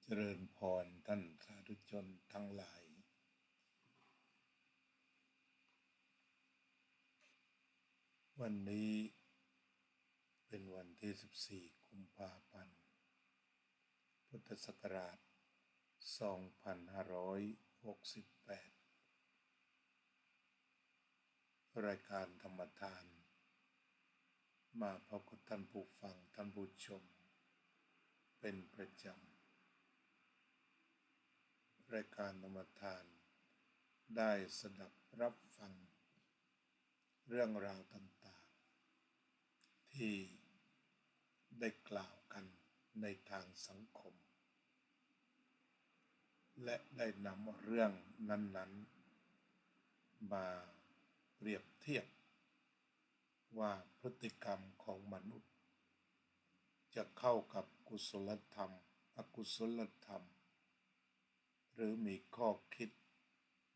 เจริญพรท่านสาธุชนทั้งหลายวันนี้เป็นวันที่14กุมภาพันธ์พุทธศักราช2568รายการธรรมทานมาพบกับท่านผู้ฟังท่านผู้ชมเป็นประจำรายการธรรมทานได้สดับรับฟังเรื่องราวต่างๆที่ได้กล่าวกันในทางสังคมและได้นำเรื่องนั้นๆมาเปรียบเทียบว่าพฤติกรรมของมนุษย์จะเข้ากับกุศลธรรมอกุศลธรรมหรือมีข้อคิด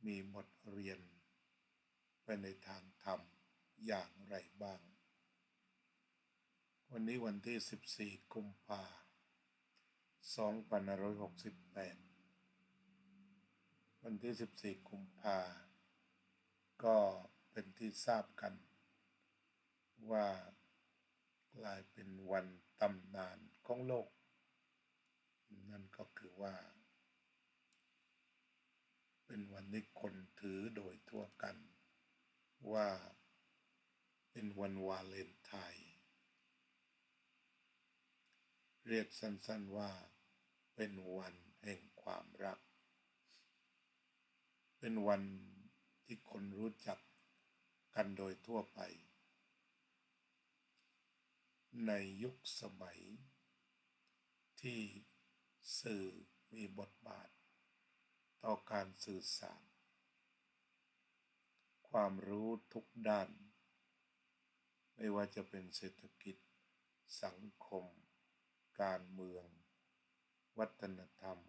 มีบทเรียนไปในทางธรรมอย่างไรบ้างวันนี้วันที่14กุมภาพันธ์2568วันที่14กุมภาพันธ์ก็เป็นที่ทราบกันว่ากลายเป็นวันตำนานของโลกนั่นก็คือว่าเป็นวันที่คนถือโดยทั่วกันว่าเป็นวันวาเลนไทน์เรียกสั้นๆว่าเป็นวันแห่งความรักเป็นวันที่คนรู้จักกันโดยทั่วไปในยุคสมัยที่สื่อมีบทบาทต่อการสื่อสารความรู้ทุกด้านไม่ว่าจะเป็นเศรษฐกิจสังคมการเมืองวัฒนธรรม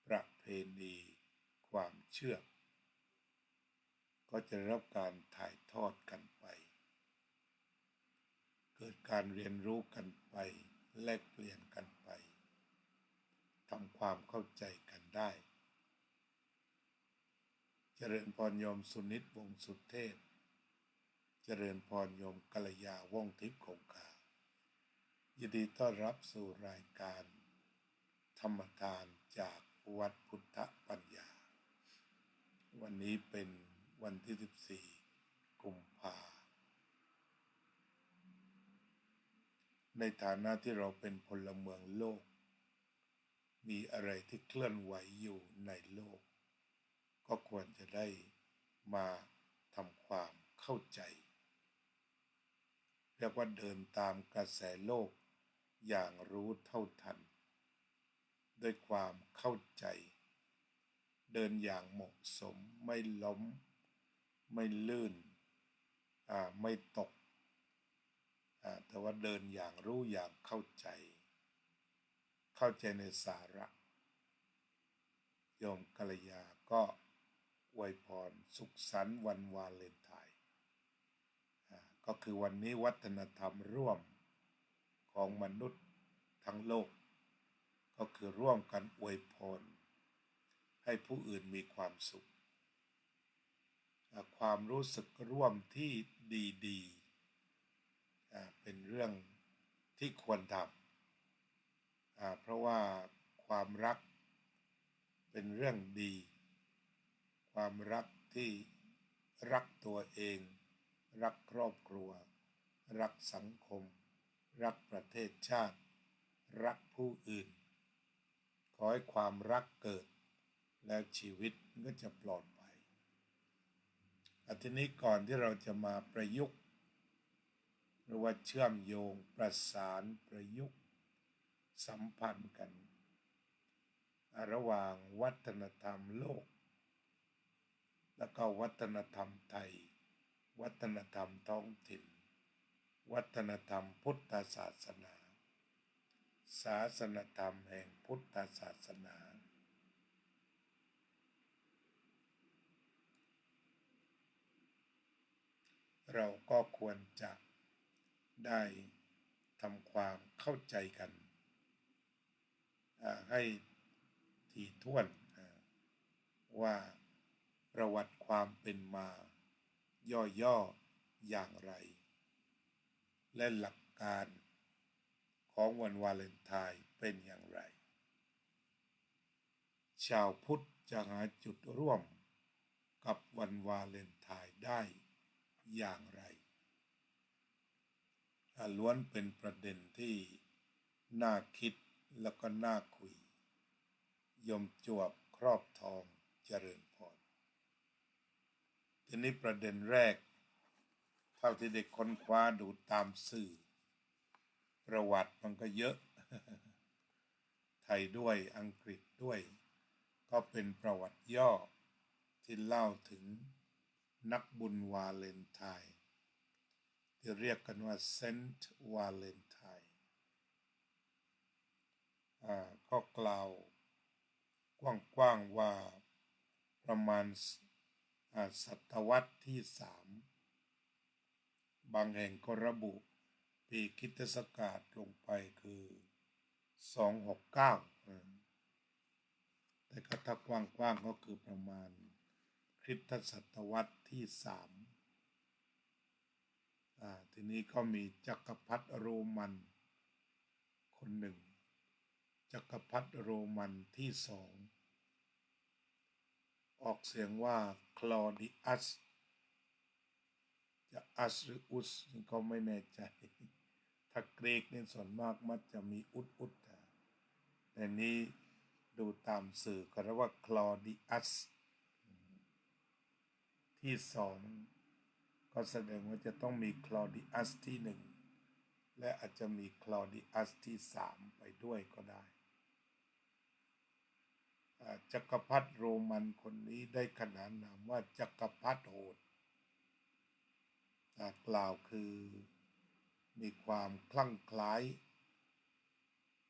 ประเพณีความเชื่อก็จะรับการถ่ายทอดกันไปเกิดการเรียนรู้กันไปแลกเปลี่ยนกันไปทำความเข้าใจกันได้เจริญพรโยมสุนิตวงศ์สุเทพเจริญพรโยมกัลยาว่องทิพย์คงคายินดีต้อนรับสู่รายการธรรมทานจากวัดพุทธปัญญาวันนี้เป็นวันที่14กุมภาพันธ์ในฐานะที่เราเป็นพลเมืองโลกมีอะไรที่เคลื่อนไหวอยู่ในโลกก็ควรจะได้มาทำความเข้าใจเรียกว่าเดินตามกระแสโลกอย่างรู้เท่าทันด้วยความเข้าใจเดินอย่างเหมาะสมไม่ล้มไม่ลื่นไม่ตกแต่ว่าเดินอย่างรู้อย่างเข้าใจในสาระโยมกัลยาก็อวยพรสุขสันต์วันวาเลนไทน์ก็คือวันนี้วัฒนธรรมร่วมของมนุษย์ทั้งโลกก็คือร่วมกันอวยพรให้ผู้อื่นมีความสุขความรู้สึกร่วมที่ดีๆเป็นเรื่องที่ควรทำเพราะว่าความรักเป็นเรื่องดีความรักที่รักตัวเองรักครอบครัวรักสังคมรักประเทศชาติรักผู้อื่นขอให้ความรักเกิดแล้วชีวิตก็จะปลอดภัยทีนี้ก่อนที่เราจะมาประยุกต์หรือว่าเชื่อมโยงประสานประยุกต์สัมพันธ์กันระหว่างวัฒนธรรมโลกแล้วก็วัฒนธรรมไทยวัฒนธรรมท้องถิ่นวัฒนธรรมพุทธศาสนาศาสนธรรมแห่งพุทธศาสนาเราก็ควรจะได้ทำความเข้าใจกันใ ให้ถี่ถ้วนว่าประวัติความเป็นมาย่อๆอย่างไรและหลักการของวันวาเลนไทน์เป็นอย่างไรชาวพุทธจะหาจุดร่วมกับวันวาเลนไทน์ได้อย่างไรล้วนเป็นประเด็นที่น่าคิดแล้วก็น่าคุยยมจวบครอบทองเจริญพรทีนี้ประเด็นแรกเท่าที่เด็กค้นคว้าดูตามสื่อประวัติมันก็เยอะ ไทยด้วยอังกฤษด้วยก็เป็นประวัติย่อที่เล่าถึงนักบุญวาเลนไทน์ที่เรียกกันว่าเซนต์วาเลนไทน์ก็กล่าวกว้างๆว่าประมาณศตวรรษที่3บางแห่งก็ระบุปีคริสตศักราชลงไปคือ269แต่ก็ถ้ากว้างๆก็คือประมาณคริสตศตวรรษที่3ทีนี้ก็มีจักรพรรดิโรมันคนหนึ่งจักรพรรดิโรมันที่2ออกเสียงว่าคลอดิอัสจะอัสหรืออุสก็ไม่แน่ใจถ้ากรีกเนี่ยส่วนมากมักจะมีอุดแต่นี้ดูตามสื่อก็เรียกว่าคลอดิอัสที่2ก็แสดงว่าจะต้องมีคลอดิอัสที่1และอาจจะมีคลอดิอัสที่3ไปด้วยก็ได้จักรพรรดิโรมันคนนี้ได้ขนานนามว่าจักรพรรดิโหดกล่าวคือมีความคลั่งไคล้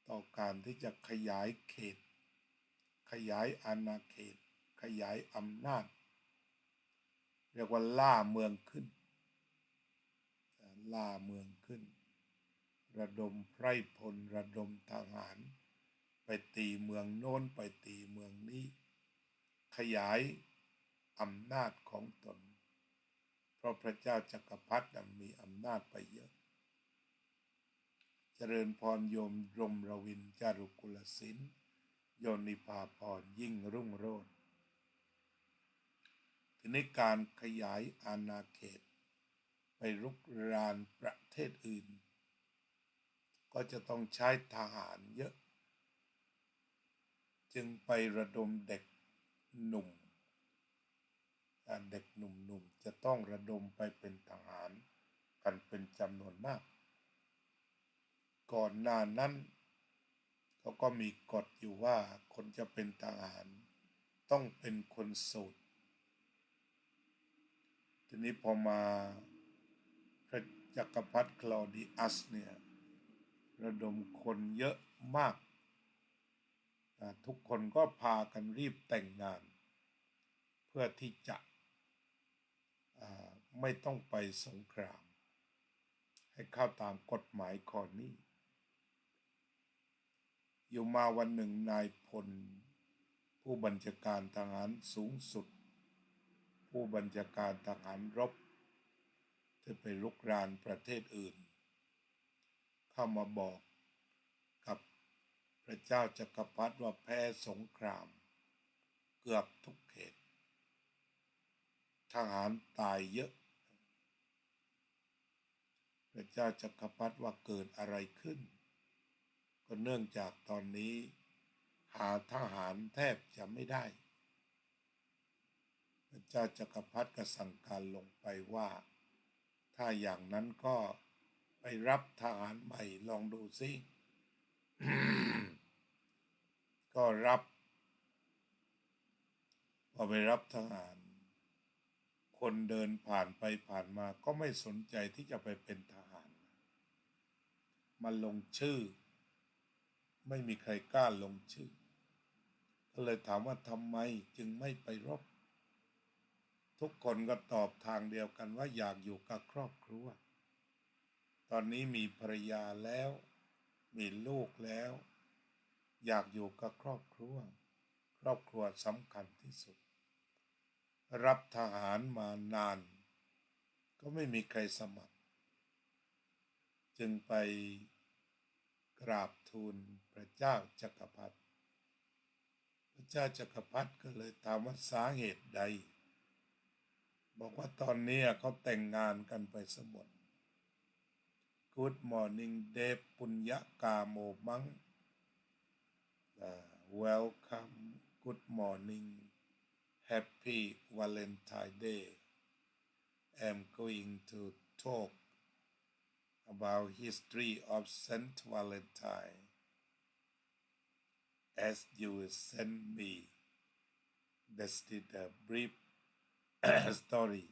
ต่อการที่จะขยายเขตขยายอาณาเขตขยายอำนาจเรียกว่าล่าเมืองขึ้นระดมไพร่พลระดมทหารไปตีเมืองโน้นไปตีเมืองนี้ขยายอำนาจของตนเพราะพระเจ้าจักรพรรดิมีอำนาจไปเยอะเจริญพรโยมรมรวินจารุกุลศิลป์โยนิพาพรยิ่งรุ่งโรจน์ทีนี้การขยายอาณาเขตไปรุกรานประเทศอื่นก็จะต้องใช้ทหารเยอะจึงไประดมเด็กหนุ่มจะต้องระดมไปเป็นทหารกันเป็นจำนวนมากก่อนหน้านั้นเขาก็มีกฎอยู่ว่าคนจะเป็นทหารต้องเป็นคนโสดทีนี้พอมาพระจักรพรรดิคลอดิอัสเนี่ยระดมคนเยอะมากทุกคนก็พากันรีบแต่งงานเพื่อที่จะไม่ต้องไปสงครามให้เข้าตามกฎหมายข้อนี้อยู่มาวันหนึ่งนายพลผู้บัญชาการทหารสูงสุดผู้บัญชาการทหารรบที่ไปรุกรานประเทศอื่นเข้ามาบอกกับพระเจ้าจักรพรรดิว่าแพ้สงครามเกือบทุกเขตทหารตายเยอะพระเจ้าจักรพรรดิว่าเกิดอะไรขึ้นก็เนื่องจากตอนนี้หาทหารแทบจะไม่ได้พระเจ้าจักรพรรดิก็สั่งการลงไปว่าถ้าอย่างนั้นก็ไปรับทหารใหม่ลองดูสิ ก็รับพอไปรับทหารคนเดินผ่านไปผ่านมาก็ไม่สนใจที่จะไปเป็นทหารมาลงชื่อไม่มีใครกล้าลงชื่อก็เลยถามว่าทำไมจึงไม่ไปรบทุกคนก็ตอบทางเดียวกันว่าอยากอยู่กับครอบครัวตอนนี้มีภรรยาแล้วมีลูกแล้ว อยากอยู่กับครอบครัวสำคัญที่สุดรับทหารมานานก็ไม่มีใครสมัครจึงไปกราบทูลพระเจ้าจักรพรรดิพระเจ้าจักรพรรดิก็เลยถามว่าสาเหตุใดบอกว่าตอนนี้เขาแต่งงานกันไปสมด Good morning เดฟปุญญกาโมมังWelcome Good morning Happy Valentine Day I'm going to talk about history of Saint Valentine as you sent me that's the brief story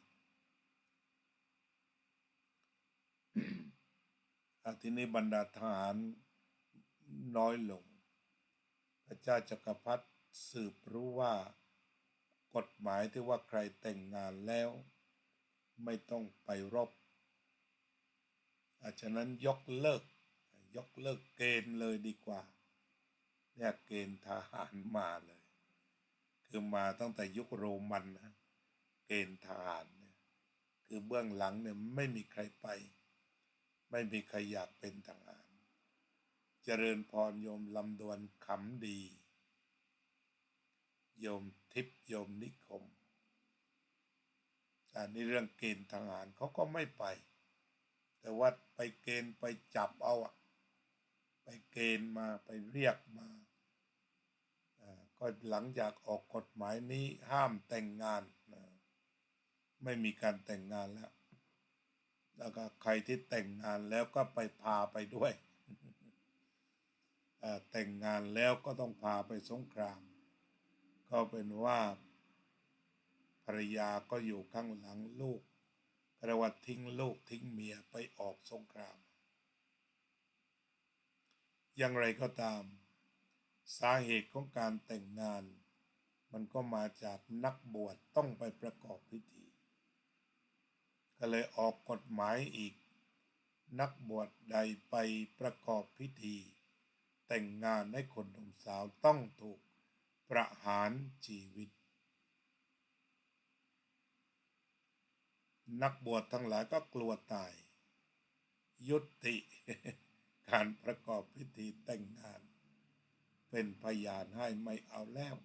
ทีนี้บรรดาทหารน้อยลงพระเจ้าจักรพรรดิสืบรู้ว่ากฎหมายที่ว่าใครแต่งงานแล้วไม่ต้องไปรบฉะนั้นยกเลิกเกณฑ์เลยดีกว่าเนี่ยเกณฑ์ทหารมาเลยคือมาตั้งแต่ยุคโรมันนะเกณฑ์ทหารเนี่ยคือเบื้องหลังเนี่ยไม่มีใครไปไม่มีใครอยากเป็นทหารเจริญพรโยมลำดวนขำดีโยมทิพย์โยมนิคมอันนี้เรื่องเกณฑ์ทหารเขาก็ไม่ไปแต่ว่าไปเกณฑ์ไปจับเอาไปเกณฑ์มาไปเรียกมาก็หลังจากออกกฎหมายนี้ห้ามแต่งงานไม่มีการแต่งงานแล้วก็ใครที่แต่งงานแล้วก็ไปพาไปด้วยแต่งงานแล้วก็ต้องพาไปสงครามก็เป็นว่าภรรยาก็อยู่ข้างหลังลูกกระวัดทิ้งลูกทิ้งเมียไปออกสงครามอย่างไรก็ตามสาเหตุของการแต่งงานมันก็มาจากนักบวชต้องไปประกอบพิธีก็เลยออกกฎหมายอีกนักบวชใดไปประกอบพิธีแต่งงานให้คนหนุ่มสาวต้องถูกประหารชีวิตนักบวชทั้งหลายก็กลัวตายยุติ การประกอบพิธีแต่งงานเป็นพยานให้ไม่เอาแล้ว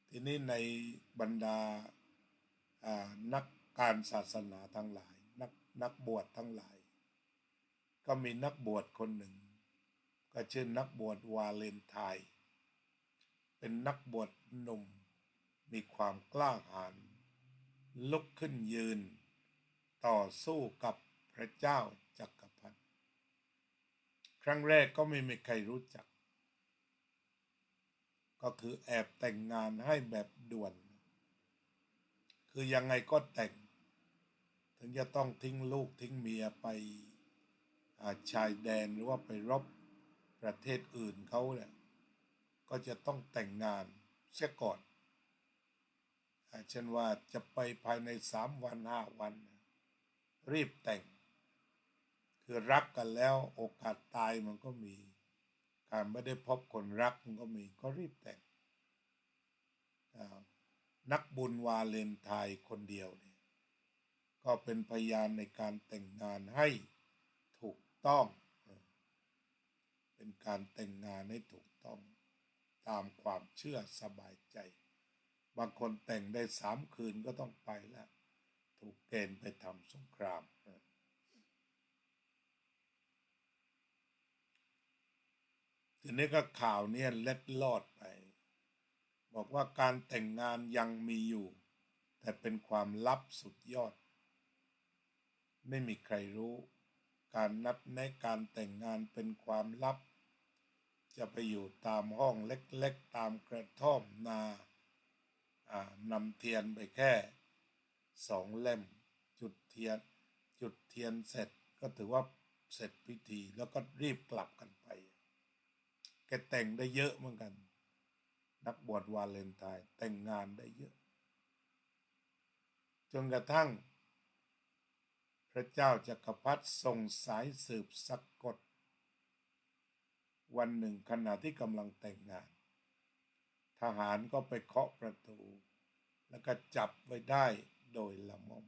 ทีนี้ในบรรดานักการศาสนาทั้งหลายนักบวชทั้งหลายก็มีนักบวชคนหนึ่งก็ชื่อนักบวชวาเลนไทน์เป็นนักบวชหนุ่มมีความกล้าหาญลุกขึ้นยืนต่อสู้กับพระเจ้าจักรพรรดิครั้งแรกก็ไม่มีใครรู้จักก็คือแอบแต่งงานให้แบบด่วนคือยังไงก็แต่งถึงจะต้องทิ้งลูกทิ้งเมียไปชายแดนหรือว่าไปรบประเทศอื่นเขาเนี่ยก็จะต้องแต่งงานเสียก่อนเช่นว่าจะไปภายใน3 วัน5 วันรีบแต่งคือรักกันแล้วโอกาสตายมันก็มีการไม่ได้พบคนรักมันก็มีก็รีบแต่งนักบุญวาเลนไทน์คนเดียวเนี่ยก็เป็นพยานในการแต่งงานให้ถูกต้องเป็นการแต่งงานให้ถูกต้องตามความเชื่อสบายใจบางคนแต่งได้3 คืนก็ต้องไปแล้วถูกเกณฑ์ไปทำสงครามทีนี้ก็ข่าวเนี่ยเล็ดลอดไปบอกว่าการแต่งงานยังมีอยู่แต่เป็นความลับสุดยอดไม่มีใครรู้การนัดแนะการแต่งงานเป็นความลับจะไปอยู่ตามห้องเล็กๆตามกระท่อมนานำเทียนไปแค่2 เล่มจุดเทียนเสร็จก็ถือว่าเสร็จพิธีแล้วก็รีบกลับกันไปแกแต่งได้เยอะเหมือนกันนักบวชวาเลนไทน์แต่งงานได้เยอะจนกระทั่งพระเจ้าจักรพรรดิส่งสายสืบสะกด วันหนึ่งขณะที่กำลังแต่งงานทหารก็ไปเคาะประตูแล้วก็จับไว้ได้โดยละม่อม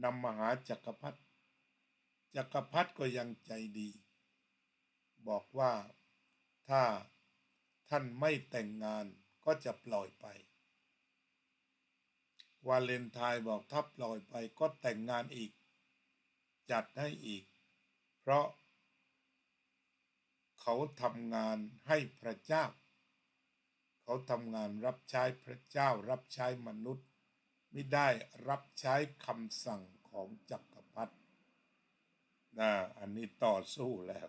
นำมาหาจักรพรรดิก็ยังใจดีบอกว่าถ้าท่านไม่แต่งงานก็จะปล่อยไปวาเลนไทน์บอกถ้าปล่อยไปก็แต่งงานอีกจัดให้อีกเพราะเขาทำงานให้พระเจ้าเขาทำงานรับใช้พระเจ้ารับใช้มนุษย์ไม่ได้รับใช้คำสั่งของจักรพรรดิอันนี้ต่อสู้แล้ว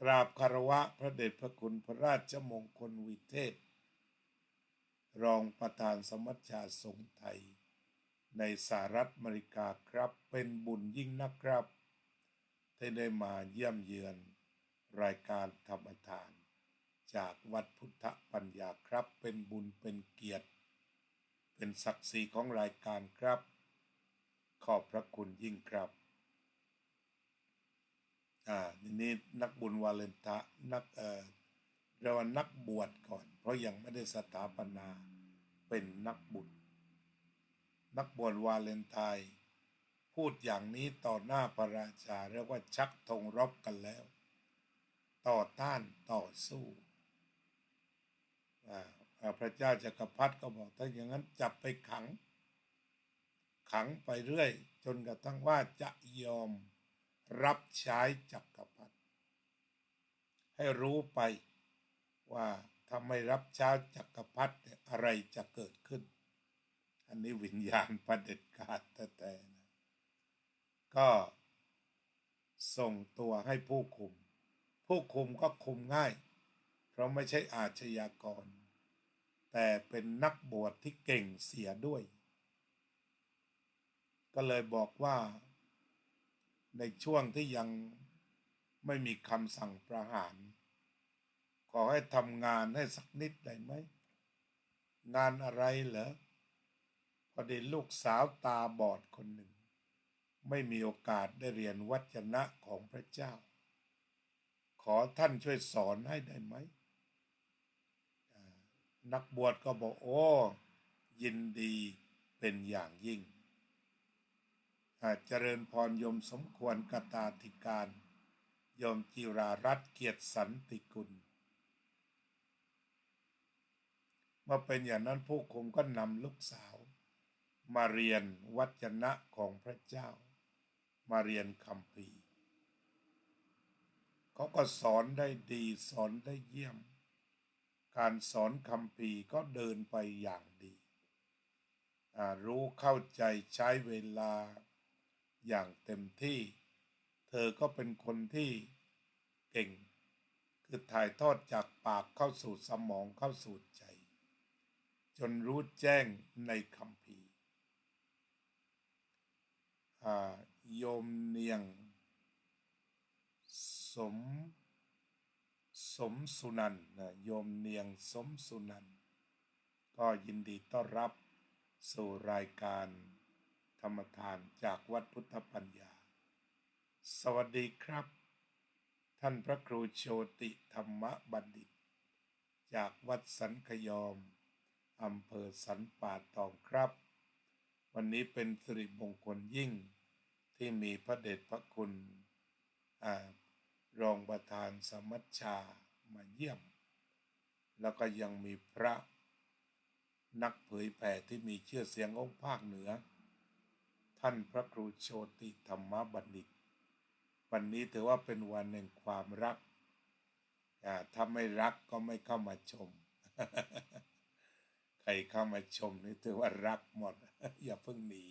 กราบคารวะพระเดชพระคุณพระราชมงคลวิเทศรองประธานสมัชชาสงฆ์ไทยในสหรัฐอเมริกาครับเป็นบุญยิ่งนะครับที่ได้มาเยี่ยมเยือนรายการธรรมทานจากวัดพุทธปัญญาครับเป็นบุญเป็นเกียรติเป็นศักดิ์ศรีของรายการครับขอบพระคุณยิ่งครับนี่นักบุญวาเลนไทน์เรียกว่านักบวชก่อนเพราะยังไม่ได้สถาปนาเป็นนักบุญนักบวชวาเลนไทน์พูดอย่างนี้ต่อหน้าพระราชาเรียกว่าชักธงรบกันแล้วต่อต้านต่อสู้พระเจ้าจักรพรรดิก็บอกถ้าอย่างนั้นจับไปขังไปเรื่อยจนกระทั่งว่าจะยอมรับใช้จักรพรรดิให้รู้ไปว่าถ้าไม่รับใช้จักรพรรดิอะไรจะเกิดขึ้นอันนี้วิญญาณเผด็จการแต่นะก็ส่งตัวให้ผู้คุมก็คุมง่ายเพราะไม่ใช่อาชญากรแต่เป็นนักบวชที่เก่งเสียด้วยก็เลยบอกว่าในช่วงที่ยังไม่มีคำสั่งประหารขอให้ทำงานให้สักนิดได้ไหมงานอะไรเหรอพอดีลูกสาวตาบอดคนหนึ่งไม่มีโอกาสได้เรียนวจนะของพระเจ้าขอท่านช่วยสอนให้ได้ไหมนักบวชก็บอกโอ้ยินดีเป็นอย่างยิ่งเจริญพรโยมสมควรกตาธิการโยมจิรารัตน์เกียรติสันติกุลเมื่อเป็นอย่างนั้นผู้คุมก็นำลูกสาวมาเรียนวจนะของพระเจ้ามาเรียนคัมภีร์เขาก็สอนได้ดีสอนได้เยี่ยมการสอนคัมภีร์ก็เดินไปอย่างดีรู้เข้าใจใช้เวลาอย่างเต็มที่เธอก็เป็นคนที่เก่งคือถ่ายทอดจากปากเข้าสู่สมองเข้าสู่ใจจนรู้แจ้งในคัมภีร์โยมเนียงสมสุนันท์โยมเนียงสมสุนันท์ก็ยินดีต้อนรับสู่รายการธรรมทานจากวัดพุทธปัญญาสวัสดีครับท่านพระครูโชติธรรมบัณฑิตจากวัดสันขยอมอำเภอสันป่าตองครับวันนี้เป็นสิริมงคลยิ่งที่มีพระเดชพระคุณรองประธานสมัชชามาเยี่ยมแล้วก็ยังมีพระนักเผยแผ่ที่มีชื่อเสียงของภาคเหนือท่านพระครูโชติธรรมบัณฑิตวันนี้ถือว่าเป็นวันแห่งความรักถ้าไม่รักก็ไม่เข้ามาชม ใครเข้ามาชมนี่ถือว่ารักหมด อย่าเพิ่งหนี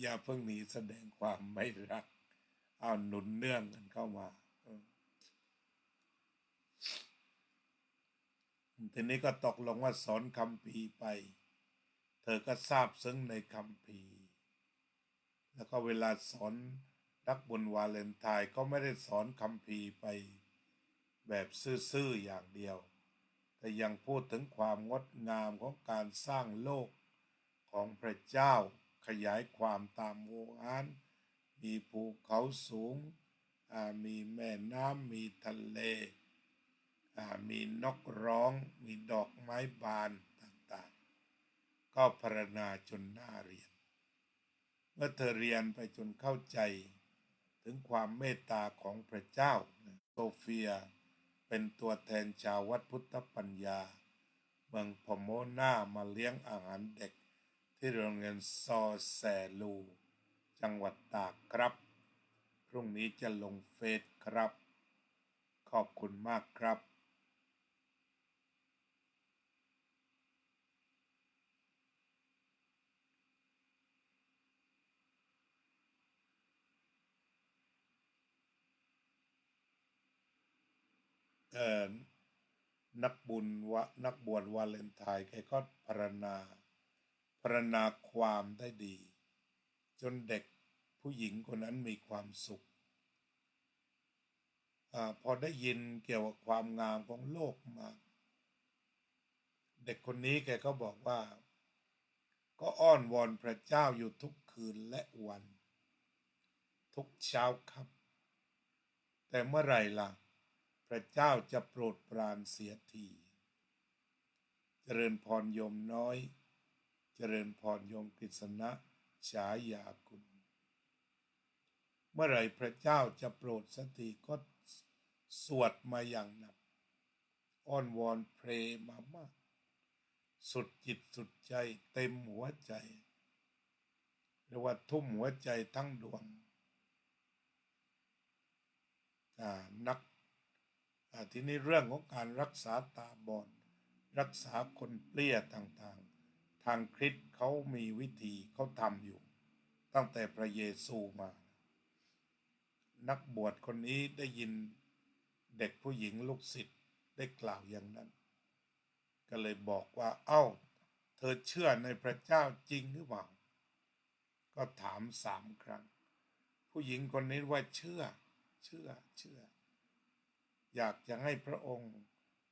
อย่าเพิ่งหนีแสดงความไม่รักเอาหนุนเนื่องกันเข้ามาทีนี้ก็ตกลงว่าสอนคัมภีร์ไปเธอก็ทราบซึ้งในคัมภีร์แล้วก็เวลาสอนนักบุญวาเลนไทน์ก็ไม่ได้สอนคัมภีร์ไปแบบซื่อๆอย่างเดียวแต่ยังพูดถึงความงดงามของการสร้างโลกของพระเจ้าขยายความตามโวหารมีภูเขาสูง มีแม่น้ำมีทะเลมีนกร้องมีดอกไม้บานต่างๆก็พรรณนาจนน่าเรียนเมื่อเธอเรียนไปจนเข้าใจถึงความเมตตาของพระเจ้าโซเฟียเป็นตัวแทนชาววัดพุทธปัญญาเมืองพโมนามาเลี้ยงอาหารเด็กที่โรงเรียนซอแสลูจังหวัดตากครับพรุ่งนี้จะลงเฟซครับขอบคุณมากครับนักบุญนักบวชวาเลนไทน์แกก็พรรณนาความได้ดีจนเด็กผู้หญิงคนนั้นมีความสุขพอได้ยินเกี่ยวกับความงามของโลกมาเด็กคนนี้แกก็บอกว่าก็อ้อนวอนพระเจ้าอยู่ทุกคืนและวันทุกเช้าครับแต่เมื่อไหร่ล่ะพระเจ้าจะโปรดปรานเสียทีเจริญพรโยมน้อยเจริญพรโยมกฤษณะฉายาคุณเมื่อไหร่พระเจ้าจะโปรดสักทีก็สวดมาอย่างหนักอ้อนวอนเพลมามากสุดจิตสุดใจเต็มหัวใจเรียกว่าทุ่มหัวใจทั้งดวงนักทีนี้เรื่องของการรักษาตาบอดรักษาคนเปรี้ยต่างๆทางคริสต์เขามีวิธีเขาทำอยู่ตั้งแต่พระเยซูมานักบวชคนนี้ได้ยินเด็กผู้หญิงลูกศิษย์ได้กล่าวอย่างนั้นก็เลยบอกว่าเอ้าเธอเชื่อในพระเจ้าจริงหรือเปล่าก็ถาม3 ครั้งผู้หญิงคนนี้ว่าเชื่ออยากจะให้พระองค์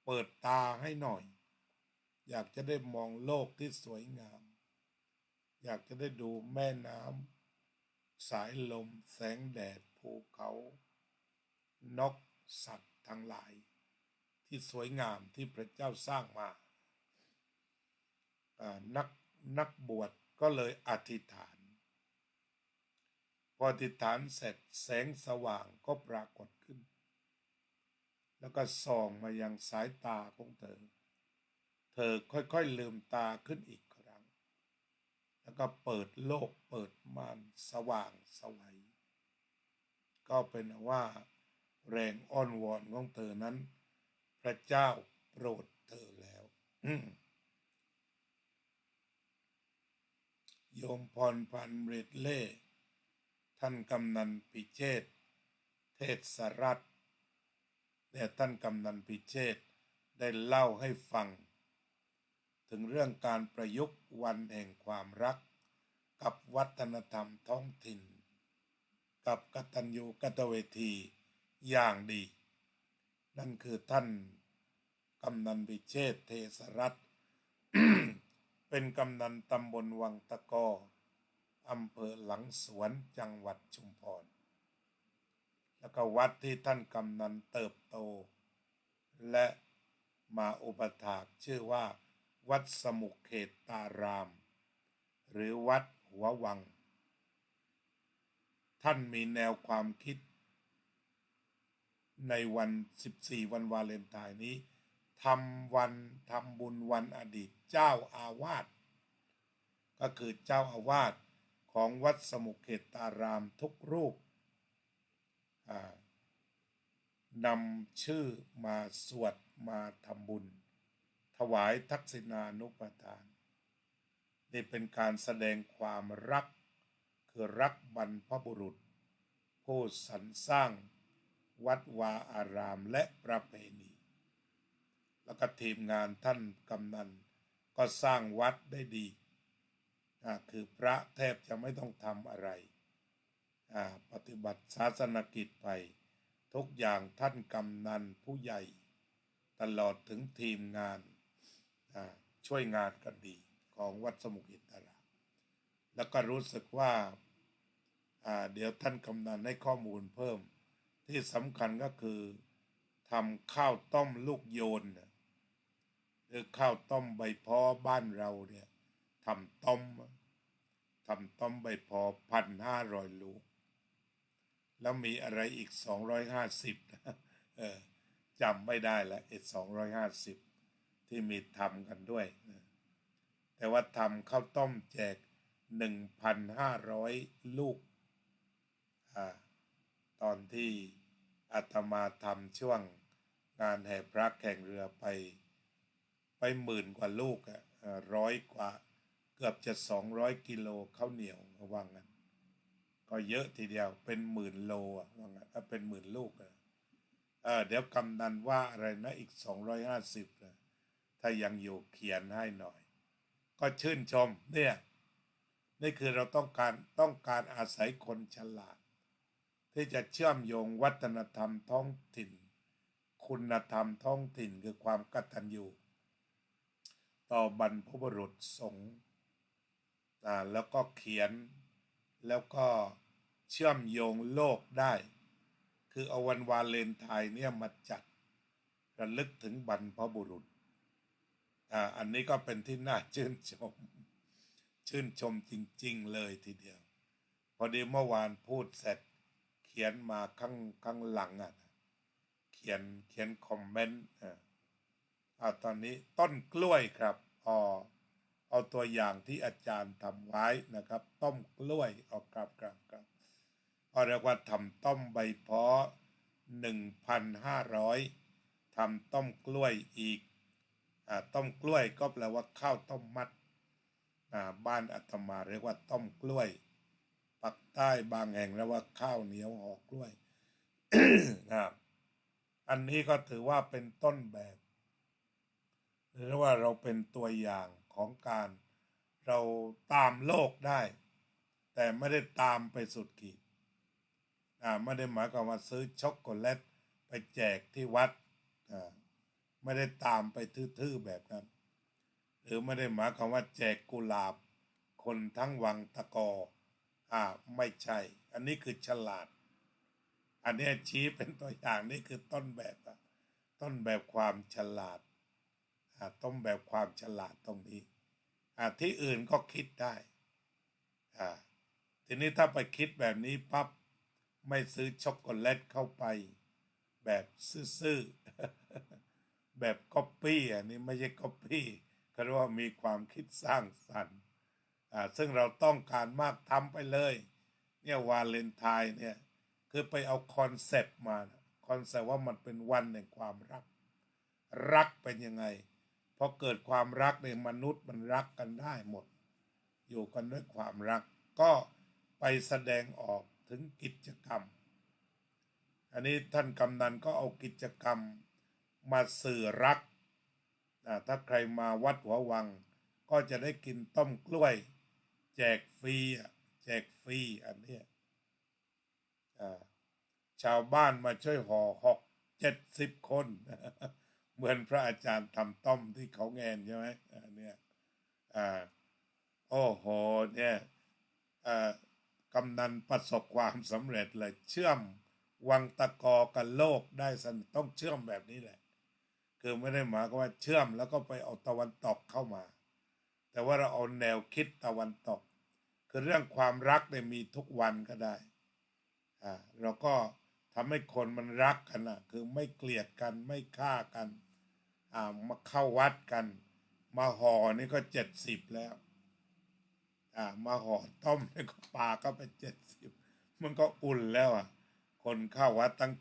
เปิดตาให้หน่อยอยากจะได้มองโลกที่สวยงามอยากจะได้ดูแม่น้ำสายลมแสงแดดภูเขานกสัตว์ทั้งหลายที่สวยงามที่พระเจ้าสร้างมานักบวชก็เลยอธิษฐานพออธิษฐานเสร็จแสงสว่างก็ปรากฏขึ้นแล้วก็ส่องมายังสายตาของเธอค่อยๆลืมตาขึ้นอีกครั้งแล้วก็เปิดโลกเปิดม่านสว่างไสวก็เป็นว่าแรงอ้อนวอนของเธอนั้นพระเจ้าโปรดเธอแล้วโยมพรพันธ์เรดเล่ท่านกำนันพิเชษเทศรัตน์เนี่ยท่านกำนันพิเชษได้เล่าให้ฟังถึงเรื่องการประยุกต์วันแห่งความรักกับวัฒนธรรมท้องถิ่นกับกตัญญูกตเวทีอย่างดีนั่นคือท่านกำนันพิเชษเทศรัตน์ เป็นกำนันตำบลวังตะกออำเภอหลังสวนจังหวัดชุมพรแล้วก็วัดที่ท่านกำนันเติบโตและมาอุปถากชื่อว่าวัดสมุเขตตารามหรือวัดหัววังท่านมีแนวความคิดในวัน14วันวาเลนไทน์นี้ทำบุญวันอดีตเจ้าอาวาสก็คือเจ้าอาวาสของวัดสมุเขตตารามทุกรูปนำชื่อมาสวดมาทำบุญถวายทักษิณานุปทานนี่เป็นการแสดงความรักคือรักบรรพบุรุษผู้สรรสร้างวัดวาอารามและประเพณีแล้วก็ทีมงานท่านกำนันก็สร้างวัดได้ดีคือพระแทบจะไม่ต้องทำอะไรปฏิบัติศาสนกิจไปทุกอย่างท่านกำนันผู้ใหญ่ตลอดถึงทีมงานช่วยงานกันดีของวัดสมุขอินทรามแล้วก็รู้สึกว่าเดี๋ยวท่านกำนันให้ข้อมูลเพิ่ม ที่สำคัญก็คือทำข้าวต้มลูกโยนหรือข้าวต้มใบพอบ้านเราเนี่ยทำต้มใบพอ1,500 ลูกแล้วมีอะไรอีก250นะจำไม่ได้ละ250ที่มีทำกันด้วยแต่ว่าทำข้าวต้มแจก1,500 ลูกตอนที่อาตมาทำช่วงงานแห่พระแข่งเรือไป10,000 กว่าลูก100 กว่าเกือบจะ200 กิโลข้าวเหนียวว่างั้นก็เยอะทีเดียวเป็น10,000 โลว่างั้นเป็น10,000 ลูกเดี๋ยวกำนันว่าอะไรนะอีก250ถ้ายังอยู่เขียนให้หน่อยก็ชื่นชมเนี่ยนี่คือเราต้องการอาศัยคนฉลาดที่จะเชื่อมโยงวัฒนธรรมท้องถิ่นคุณธรรมท้องถิ่นคือความกตัญญูต่อบรรพบุรุษสงฆ์แล้วก็เขียนแล้วก็เชื่อมโยงโลกได้คือเอาวันวาเลนไทน์เนี่ยมาจัดระลึกถึงบรรพบุรุษอันนี้ก็เป็นที่น่าชื่นชมจริงๆเลยทีเดียวพอดีเมื่อวานพูดเสร็จเขียนมาข้างหลังเขียนคอมเมนต์ตอนนี้ต้นกล้วยครับเอาตัวอย่างที่อาจารย์ทำไว้นะครับต้มกล้วยครับเรียกว่าทำต้มใบเพาะ1,500ทำต้มกล้วยอีกต้มกล้วยก็แปลว่าข้าวต้มมัดบ้านอาตมาเรียกว่าต้มกล้วยปักใต้บางแห่งเรียกว่าข้าวเหนียวห่อกล้วย อันนี้ก็ถือว่าเป็นต้นแบบหรือว่าเราเป็นตัวอย่างของการเราตามโลกได้แต่ไม่ได้ตามไปสุดขีดไม่ได้หมายความว่าซื้อช็อกโกแลตไปแจกที่วัดไม่ได้ตามไปทื่อๆแบบนั้นหรือไม่ได้หมายความว่าแจกกุหลาบคนทั้งวังตะกอไม่ใช่อันนี้คือฉลาดอันนี้ชี้เป็นตัวอย่างนี่คือต้นแบบความฉลาดต้นแบบความฉลาดตรงนี้ที่อื่นก็คิดได้ทีนี้ถ้าไปคิดแบบนี้ปั๊บไม่ซื้อช็อกโกแลตเข้าไปแบบซื่อๆแบบก๊อปปี้อันนี้ไม่ใช่ก๊อปปี้เขาเรียกว่ามีความคิดสร้างสรรค์ซึ่งเราต้องการมากทำไปเลยเนี่ยวาเลนไทน์เนี่ยคือไปเอาคอนเซปต์มาคอนเซปต์ว่ามันเป็นวันแห่งความรักเป็นยังไงพอเกิดความรักในมนุษย์มันรักกันได้หมดอยู่กันด้วยความรักก็ไปแสดงออกถึงกิจกรรมอันนี้ท่านกำนันก็เอากิจกรรมมาสื่อรักถ้าใครมาวัดหัววังก็จะได้กินต้มกล้วยแจกฟรีอันนี้ชาวบ้านมาช่วยห่อ70 คนเหมือนพระอาจารย์ทำต้มที่เขาแงนใช่ไหมเนี่ยโอ้โหเนี่ยกำนันประสบความสำเร็จเลยเชื่อมวังตะกอกับโลกได้ต้องเชื่อมแบบนี้แหละคือไม่ได้หมายความว่าเชื่อมแล้วก็ไปเอาตะวันตกเข้ามาแต่ว่าเราเอาแนวคิดตะวันตกคือเรื่องความรักเนี่ยมีทุกวันก็ได้เราก็ทำให้คนมันรักกันคือไม่เกลียดกันไม่ฆ่ากันมาเข้าวัดกันมาห่อนี่ก็70แล้วมาห่อต้มนี่ก็ปาก็ไป70มันก็อุ่นแล้วคนเข้าวัดตั้ง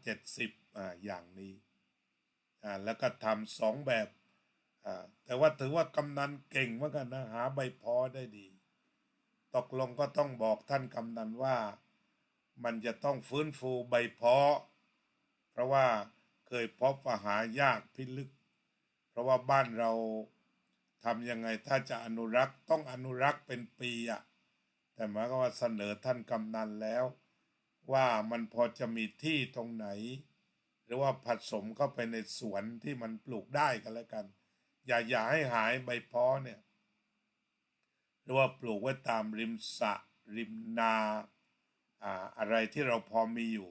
70อย่างนี้แล้วก็ทำ2แบบแต่ว่าถือว่ากำนันเก่งเหมือนกันนะหาใบพอได้ดีตกลงก็ต้องบอกท่านกำนันว่ามันจะต้องฟื้นฟูใบเพาะเพราะว่าเคยพบว่าหายากพิลึกเพราะว่าบ้านเราทำยังไงถ้าจะอนุรักษ์ต้องอนุรักษ์เป็นปีแต่หมายความว่าเสนอท่านกำนันแล้วว่ามันพอจะมีที่ตรงไหนหรือว่าผสมเข้าไปในสวนที่มันปลูกได้กันแล้วกันอย่าให้หายใบเพาะเนี่ยหรือว่าปลูกไว้ตามริมสระริมนาอะไรที่เราพอมีอยู่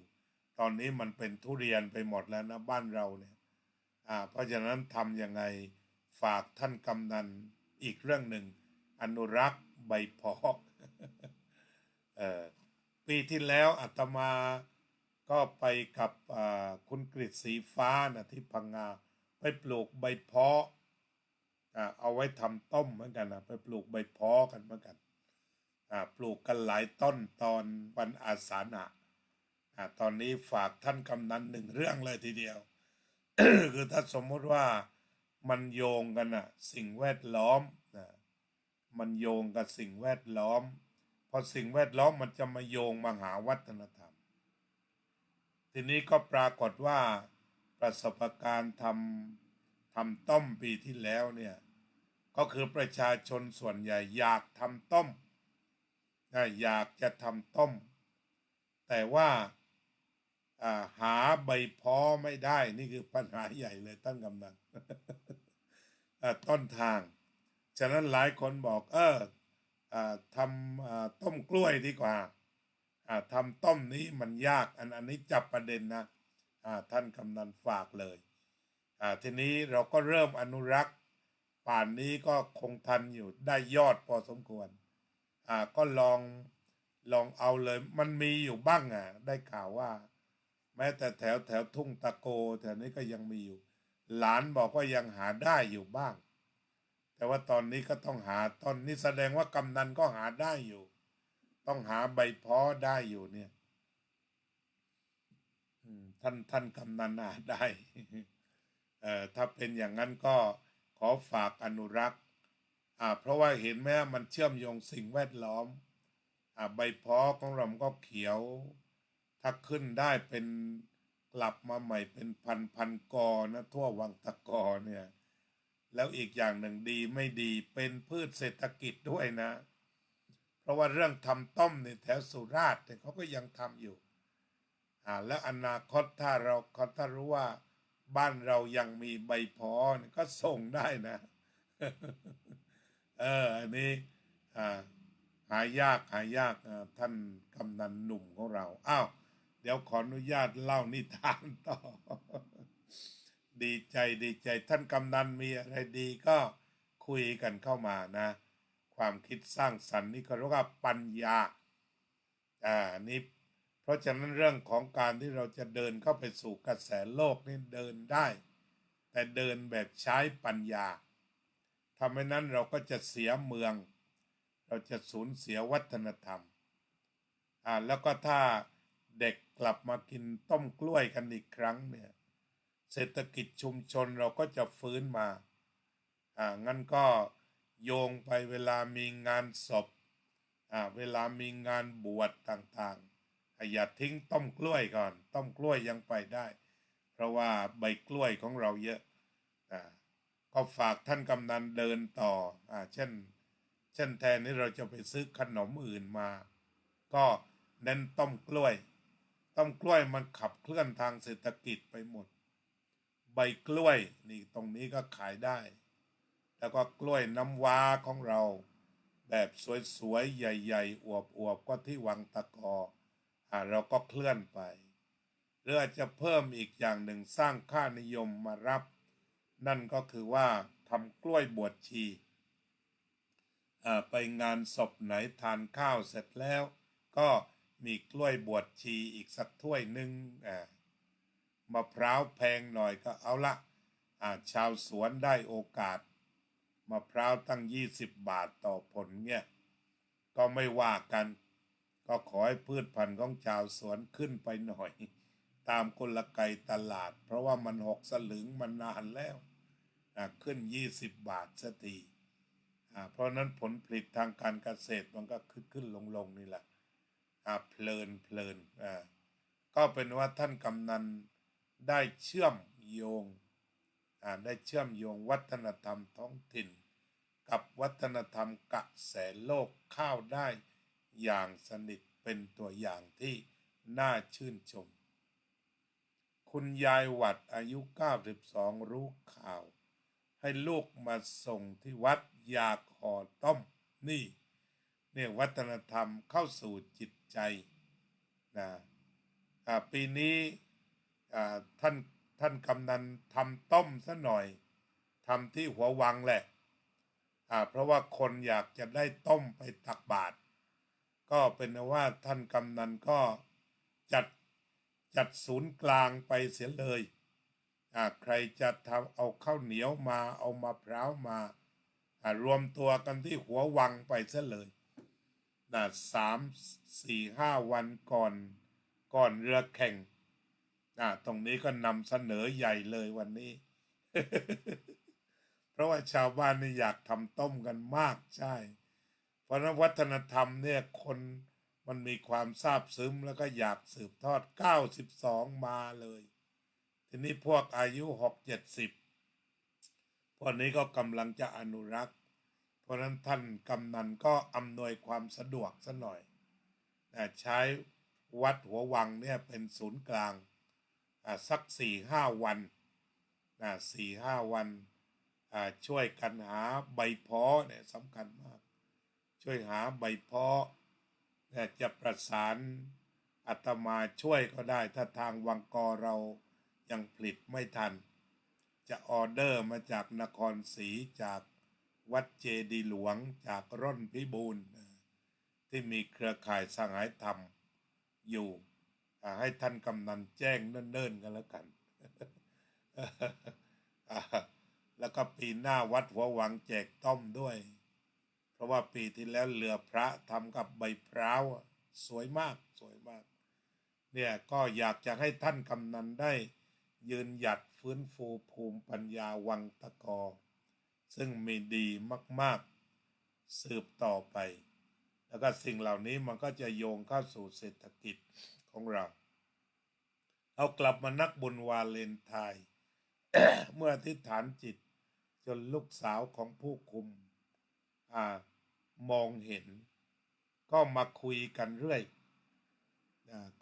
ตอนนี้มันเป็นทุเรียนไปหมดแล้วนะบ้านเราเนี่ยเพราะฉะนั้นทำยังไงฝากท่านกำนันอีกเรื่องหนึ่งอนุรักษ์ใบพอก ปีที่แล้วอาตมาก็ไปกับคุณกฤษสีฟ้านะที่พังงาไปปลูกใบเพาะเอาไว้ทำต้มเหมือนกันนะไปปลูกใบเพาะกันเหมือนกันปลูกกันหลายต้นตอนวันอาสาฬหะตอนนี้ฝากท่านกำนันหนึ่งเรื่องเลยทีเดียว คือถ้าสมมติว่ามันโยงกันสิ่งแวดล้อมมันโยงกับสิ่งแวดล้อมพอสิ่งแวดล้อมมันจะมาโยงมาหาวัฒนธรรมทีนี้ก็ปรากฏว่าประสบการณ์ทำต้มปีที่แล้วเนี่ยก็คือประชาชนส่วนใหญ่อยากทำต้มอยากจะทำต้มแต่ว่าหาใบเพาะไม่ได้นี่คือปัญหาใหญ่เลยท่านกำนัน ต้นทางฉะนั้นหลายคนบอกทำต้มกล้วยดีกว่าทำต้มนี้มันยากอันนี้จับประเด็นนะท่านกำนันฝากเลยทีนี้เราก็เริ่มอนุรักษ์ป่านนี้ก็คงทันอยู่ได้ยอดพอสมควรก็ลองเอาเลยมันมีอยู่บ้างได้ข่าวว่าแม้แต่แถวทุ่งตะโกแถวนี้ก็ยังมีอยู่หลานบอกว่ายังหาได้อยู่บ้างแต่ว่าตอนนี้ก็ต้องหาต้นนี่แสดงว่ากำนันก็หาได้อยู่ต้องหาใบเพาะได้อยู่เนี่ยท่านกำนันหาได้ ถ้าเป็นอย่างนั้นก็ขอฝากอนุรักษ์เพราะว่าเห็นไหมมันเชื่อมโยงสิ่งแวดล้อมใบเพาะของเราก็เขียวถ้าขึ้นได้เป็นกลับมาใหม่เป็นพันกอนะทั่ววังตะกอเนี่ยแล้วอีกอย่างหนึ่งดีไม่ดีเป็นพืชเศรษฐกิจด้วยนะเพราะว่าเรื่องทำต้มในแถวสุราษฎร์เขาก็ยังทำอยู่แล้วอนาคตถ้ารู้ว่าบ้านเรายังมีใบพอก็ส่งได้นะอันนี้หายากท่านกำนันหนุ่มของเราเดี๋ยวขออนุญาตเล่านิทานต่อ ดีใจท่านกำนันมีอะไรดีก็คุยกันเข้ามานะความคิดสร้างสรรค์นี่ก็เรียกว่าปัญญานี่เพราะฉะนั้นเรื่องของการที่เราจะเดินเข้าไปสู่กระแสโลกนี่เดินได้แต่เดินแบบใช้ปัญญาทำให้นั้นเราก็จะเสียเมืองเราจะสูญเสียวัฒนธรรมแล้วก็ถ้าเด็กกลับมากินต้มกล้วยกันอีกครั้งเนี่ยเศรษฐกิจชุมชนเราก็จะฟื้นมางั้นก็โยงไปเวลามีงานศพเวลามีงานบวชต่างๆอย่าทิ้งต้มกล้วยก่อนต้มกล้วยยังไปได้เพราะว่าใบกล้วยของเราเยอะก็ฝากท่านกำนันเดินต่อเช่นแทนนี้เราจะไปซื้อขนมอื่นมาก็เน้นต้มกล้วยมันขับเคลื่อนทางเศรษฐกิจไปหมดใบกล้วยนี่ตรงนี้ก็ขายได้แล้วก็กล้วยน้ำว้าของเราแบบสวยๆใหญ่ๆอวบก็ที่วังตะกอเราก็เคลื่อนไปหรืออาจจะเพิ่มอีกอย่างหนึ่งสร้างค่านิยมมารับนั่นก็คือว่าทำกล้วยบวชชีไปงานศพไหนทานข้าวเสร็จแล้วก็มีกล้วยบวชชีอีกสักถ้วยหนึ่งมะพร้าวแพงหน่อยก็เอาละชาวสวนได้โอกาสมะพร้าวตั้ง20 บาทต่อผลเนี่ยก็ไม่ว่ากันก็ขอให้พืชพันธุ์ของชาวสวนขึ้นไปหน่อยตามกลไกตลาดเพราะว่ามัน6 สลึงมันนานแล้วขึ้น20 บาทสักทีเพราะนั้นผลผลิตทางการเกษตรมันก็ขึ้นลงนี่แหละเพลินก็เป็นว่าท่านกำนันได้เชื่อมโยงวัฒนธรรมท้องถิ่นกับวัฒนธรรมกระแสโลกเข้าได้อย่างสนิทเป็นตัวอย่างที่น่าชื่นชมคุณยายหวัดอายุ92รู้ข่าวให้ลูกมาส่งที่วัดอยากห่อต้มนี่เนี่ยวัฒนธรรมเข้าสู่จิตใจนะ ปีนี้ท่านกำนันทำต้มซะหน่อยทำที่หัววังแหละเพราะว่าคนอยากจะได้ต้มไปตักบาตรก็เป็นว่าท่านกำนันก็จัดศูนย์กลางไปเสียเลยใครจะทำเอาข้าวเหนียวมาเอามะพร้าวมารวมตัวกันที่หัววังไปเสียเลย3-4-5 วันก่อนเรือแข่งตรงนี้ก็นำเสนอใหญ่เลยวันนี้ เพราะว่าชาวบ้านนี่อยากทำต้มกันมากใช่เพราะนั้นวัฒนธรรมเนี่ยคนมันมีความซาบซึ้งแล้วก็อยากสืบทอด92มาเลยทีนี้พวกอายุ6-70พวกนี้ก็กำลังจะอนุรักษ์เพราะนั้นท่านกำนันก็อำนวยความสะดวกซะหน่อยใช้วัดหัววังเนี่ยเป็นศูนย์กลางสัก4-5 วัน4-5 วันช่วยกันหาใบเพาะเนี่ยสำคัญมากช่วยหาใบเพาะเนี่ยจะประสานอาตมาช่วยก็ได้ถ้าทางวังกอเรายังผลิตไม่ทันจะออเดอร์มาจากนครศรีจากวัดเจดีหลวงจากร่อนพิบูลที่มีเครือข่ายสหายธรรมอยู่ให้ท่านกำนันแจ้งเนิ่นๆกันแล้วกัน แล้วก็ปีหน้าวัดหัววังแจกต้มด้วยเพราะว่าปีที่แล้วเรือพระทำกับใบพร้าวสวยมากเนี่ยก็อยากจะให้ท่านกำนันได้ยืนหยัดฟื้นฟูภูมิปัญญาวังตะกอซึ่งมีดีมากๆสืบต่อไปแล้วก็สิ่งเหล่านี้มันก็จะโยงเข้าสู่เศรษฐกิจของเราเอากลับมานักบุญวาเลนไทน์ เมื่ออธิษฐานจิตจนลูกสาวของผู้คุมมองเห็นก็มาคุยกันเรื่อย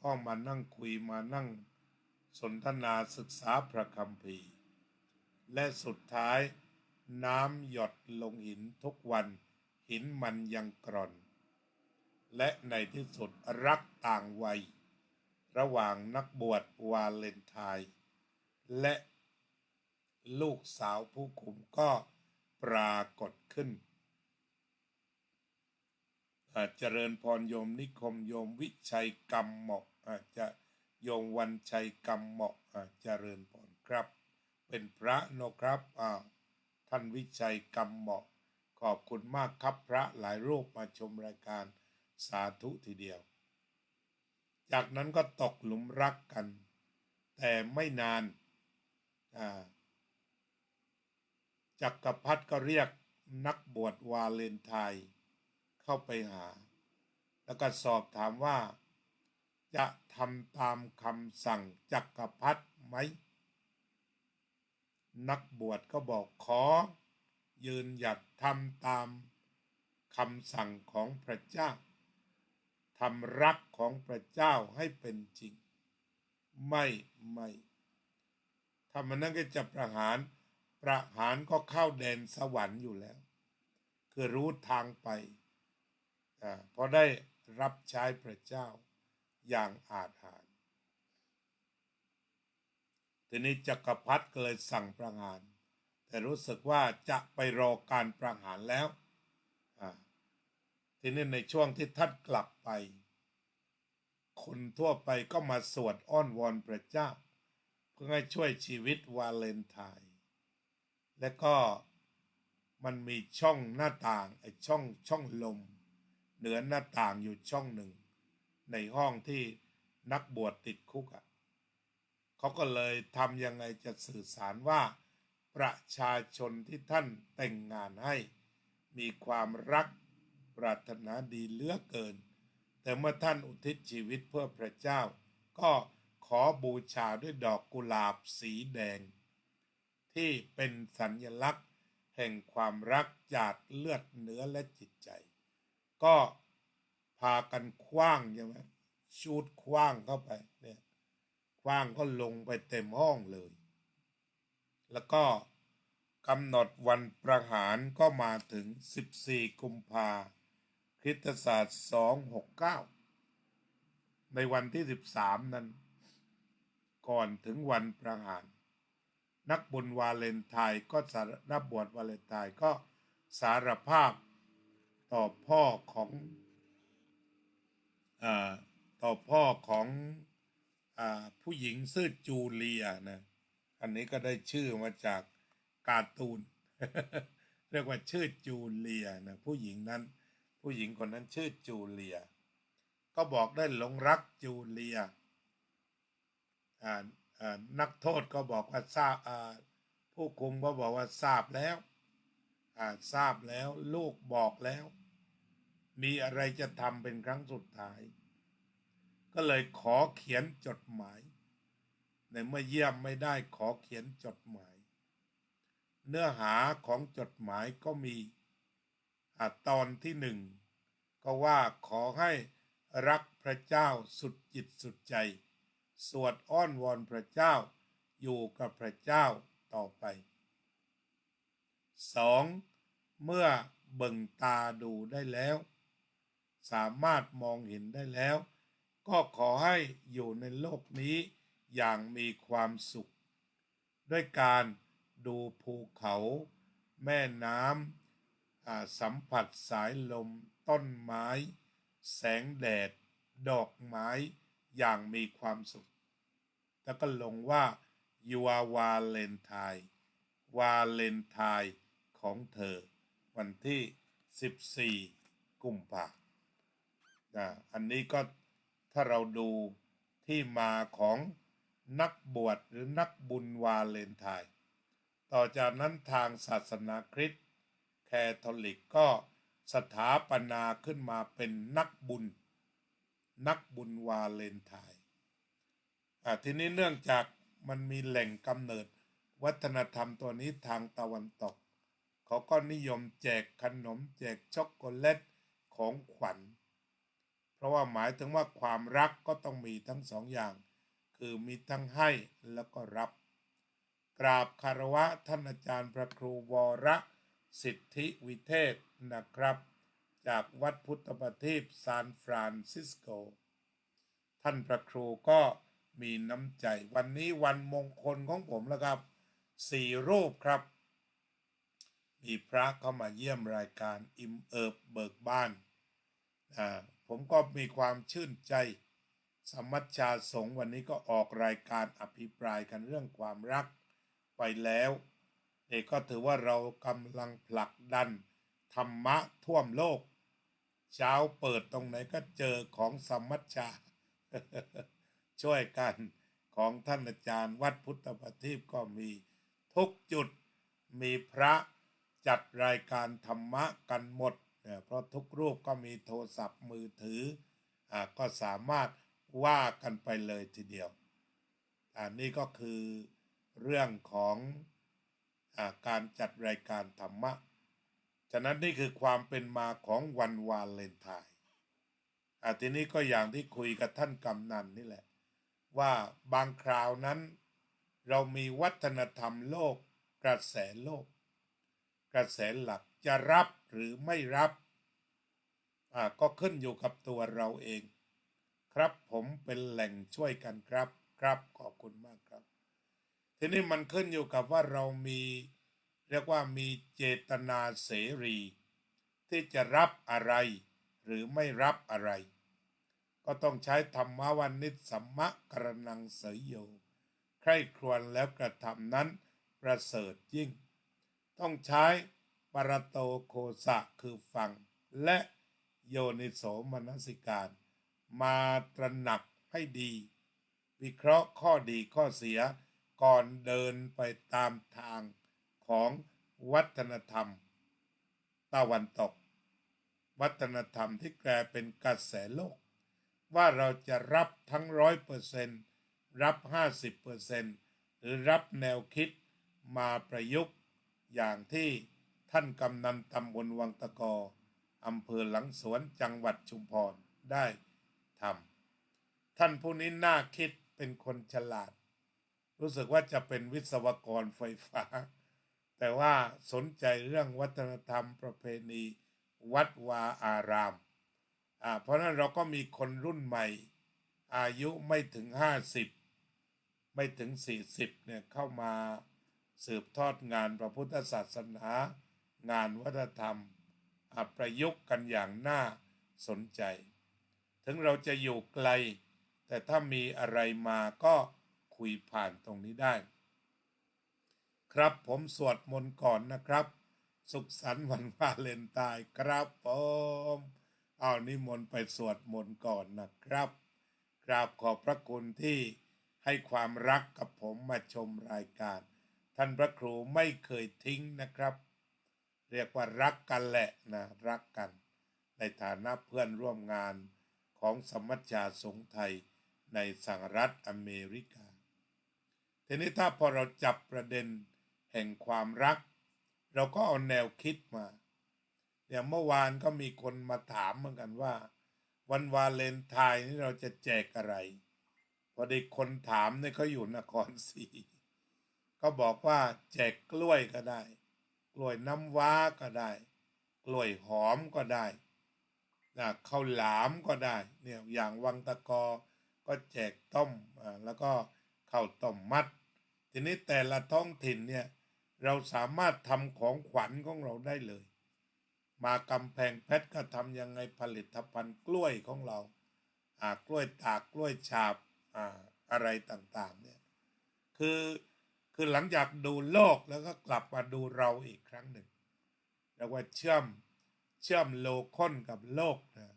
ก็มานั่งคุยมานั่งสนทนาศึกษาพระคัมภีร์และสุดท้ายน้ำหยดลงหินทุกวันหินมันยังกร่อนและในที่สุดรักต่างวัยระหว่างนักบวชวาเลนไทน์และลูกสาวผู้คุมก็ปรากฏขึ้นเจริญพรโยมนิคมโยมวิชัยกำเหมาะจะโยมวันชัยกำเหมาะเจริญพรครับเป็นพระนะครับท่านวิชัยกำเหมาะขอบคุณมากครับพระหลายรูปมาชมรายการสาธุทีเดียวจากนั้นก็ตกหลุมรักกันแต่ไม่นานจักรพรรดิก็เรียกนักบวชวาเลนไทน์เข้าไปหาแล้วก็สอบถามว่าจะทำตามคำสั่งจักรพรรดิไหมนักบวชก็บอกขอยืนหยัดทำตามคำสั่งของพระเจ้าทำรักของพระเจ้าให้เป็นจริงไม่ถ้ามันนั่นก็จะประหารก็เข้าแดนสวรรค์อยู่แล้วคือรู้ทางไปเพราะได้รับใช้พระเจ้าอย่างอาจหาญทีนี้จักรพรรดิก็เลยสั่งประหารแต่รู้สึกว่าจะไปรอการประหารแล้วทีนี้ในช่วงที่ท่านกลับไปคนทั่วไปก็มาสวดอ้อนวอนพระเจ้าเพื่อให้ช่วยชีวิตวาเลนไทน์และก็มันมีช่องหน้าต่างไอ้ช่องลมเหนือหน้าต่างอยู่ช่องหนึ่งในห้องที่นักบวชติดคุกเขาก็เลยทำยังไงจะสื่อสารว่าประชาชนที่ท่านแต่งงานให้มีความรักปรารถนาดีเหลือเกินแต่เมื่อท่านอุทิศชีวิตเพื่อพระเจ้าก็ขอบูชาด้วยดอกกุหลาบสีแดงที่เป็นสัญลักษณ์แห่งความรักจากเลือดเนื้อและจิตใจก็พากันคว้างใช่ไหมชูดคว้างเข้าไปเนี่ยคว้างก็ลงไปเต็มห้องเลยแล้วก็กำหนดวันประหารก็มาถึง14 กุมภาคริสตศักราช269ในวันที่13นั้น ก่อนถึงวันประหาร นักบุญวาเลนไทน์ก็นักบวชวาเลนไทน์ก็สารภาพต่อพ่อของต่อพ่อของผู้หญิงชื่อจูเลียนะอันนี้ก็ได้ชื่อมาจากการ์ตูน เรียกว่าชื่อจูเลียนะผู้หญิงคนนั้นชื่อจูเลียก็บอกได้หลงรักจูเลียนักโทษก็บอกว่าทราบผู้คุมก็บอกว่าทราบแล้วลูกบอกแล้วมีอะไรจะทำเป็นครั้งสุดท้ายก็เลยขอเขียนจดหมายในเมื่อเยี่ยมไม่ได้ขอเขียนจดหมายเนื้อหาของจดหมายก็มีตอนที่หนึ่งก็ว่าขอให้รักพระเจ้าสุดจิตสุดใจสวดอ้อนวอนพระเจ้าอยู่กับพระเจ้าต่อไป2เมื่อเบิ่งตาดูได้แล้วสามารถมองเห็นได้แล้วก็ขอให้อยู่ในโลกนี้อย่างมีความสุขด้วยการดูภูเขาแม่น้ำสัมผัสสายลมต้นไม้แสงแดดดอกไม้อย่างมีความสุขแล้วก็ลงว่า Your Valentine วาเลนไทน์ของเธอวันที่14กุมภาพันธ์อันนี้ก็ถ้าเราดูที่มาของนักบวชหรือนักบุญวาเลนไทน์ต่อจากนั้นทางศาสนาคริสต์แคทอลิกก็สถาปนาขึ้นมาเป็นนักบุญวาเลนไทน์ทีนี้เนื่องจากมันมีแหล่งกำเนิดวัฒนธรรมตัวนี้ทางตะวันตกเขาก็นิยมแจกขนมแจกช็อกโกแลตของขวัญเพราะว่าหมายถึงว่าความรักก็ต้องมีทั้งสองอย่างคือมีทั้งให้แล้วก็รับกราบคารวะท่านอาจารย์พระครูวรสิทธิวิเทศนะครับจากวัดพุทธประทีปซานฟรานซิสโกท่านพระครูก็มีน้ำใจวันนี้วันมงคลของผมแล้วครับ4รูปครับมีพระเข้ามาเยี่ยมรายการอิ่มเอิบเบิกบ้านผมก็มีความชื่นใจสมัชชาสงฆ์วันนี้ก็ออกรายการอภิปรายกันเรื่องความรักไปแล้วก็ถือว่าเรากำลังผลักดันธรรมะท่วมโลกเช้าเปิดตรงไหนก็เจอของสมัชชา ช่วยกันของท่านอาจารย์วัดพุทธประทีปก็มีทุกจุดมีพระจัดรายการธรรมะกันหมดเพราะทุกรูปก็มีโทรศัพท์มือถือก็สามารถว่ากันไปเลยทีเดียวนี่ก็คือเรื่องของการจัดรายการธรรมะฉะนั้นนี่คือความเป็นมาของวันวาเลนไทน์ทีนี้ก็อย่างที่คุยกับท่านกำนันนี่แหละว่าบางคราวนั้นเรามีวัฒนธรรมโลกกระแสโลกกระแสหลักจะรับหรือไม่รับก็ขึ้นอยู่กับตัวเราเองครับผมเป็นแหล่งช่วยกันครับขอบคุณมากครับทีนี้มันขึ้นอยู่กับว่าเรามีเรียกว่ามีเจตนาเสรีที่จะรับอะไรหรือไม่รับอะไรก็ต้องใช้ธรรมวันนิสสัมมะกรณังเสยโยใคร่ครวญแล้วกระทำนั้นประเสริฐยิ่งต้องใช้ปรโตโคสะคือฟังและโยนิโสมนสิการมาตระหนักให้ดีวิเคราะห์ข้อดีข้อเสียก่อนเดินไปตามทางของวัฒนธรรมตะวันตกวัฒนธรรมที่แปลเป็นกระแสโลกว่าเราจะรับทั้ง100%รับ50%หรือรับแนวคิดมาประยุกต์อย่างที่ท่านกำนันตำบลวังตะกออำเภอหลังสวนจังหวัดชุมพรได้ทำท่านผู้นี้น่าคิดเป็นคนฉลาดรู้สึกว่าจะเป็นวิศวกรไฟฟ้าแต่ว่าสนใจเรื่องวัฒนธรรมประเพณีวัดวาอารามเพราะนั้นเราก็มีคนรุ่นใหม่อายุไม่ถึง50 ไม่ถึง40เนี่ยเข้ามาสืบทอดงานพระพุทธศาสนางานวัฒนธรรมประยุกต์กันอย่างน่าสนใจถึงเราจะอยู่ไกลแต่ถ้ามีอะไรมาก็คุยผ่านตรงนี้ได้ครับผมสวดมนต์ก่อนนะครับสุขสันต์วันวาเลนไทน์ครับผมเอานิมนต์ไปสวดมนต์ก่อนนะครับกราบขอบพระคุณที่ให้ความรักกับผมมาชมรายการท่านพระครูไม่เคยทิ้งนะครับเรียกว่ารักกันแหละนะรักกันในฐานะเพื่อนร่วมงานของสมัชชาสงฆ์ไทยในสหรัฐอเมริกาทีนี้ถ้าพอเราจับประเด็นแห่งความรักเราก็เอาแนวคิดมาอย่างเมื่อวานก็มีคนมาถามเหมือนกันว่าวันวาเลนไทน์นี่เราจะแจกอะไรพอดีคนถามเนี่ยเขาอยู่นครศรีก็บอกว่าแจกกล้วยก็ได้กล้วยน้ำว้าก็ได้กล้วยหอมก็ได้ข้าวหลามก็ได้เนี่ยอย่างวังตะกอก็แจกต้มแล้วก็ข้าวต้มมัดทีนี้แต่ละท้องถิ่นเนี่ยเราสามารถทำของขวัญของเราได้เลยมากำแพงเพชรก็ทำยังไงผลิตภัณฑ์กล้วยของเรากล้วยตากกล้วยฉาบอะไรต่างๆเนี่ยคือหลังจากดูโลกแล้วก็กลับมาดูเราอีกครั้งหนึ่งเรียกว่าเชื่อมโลกค้นกับโลกนะ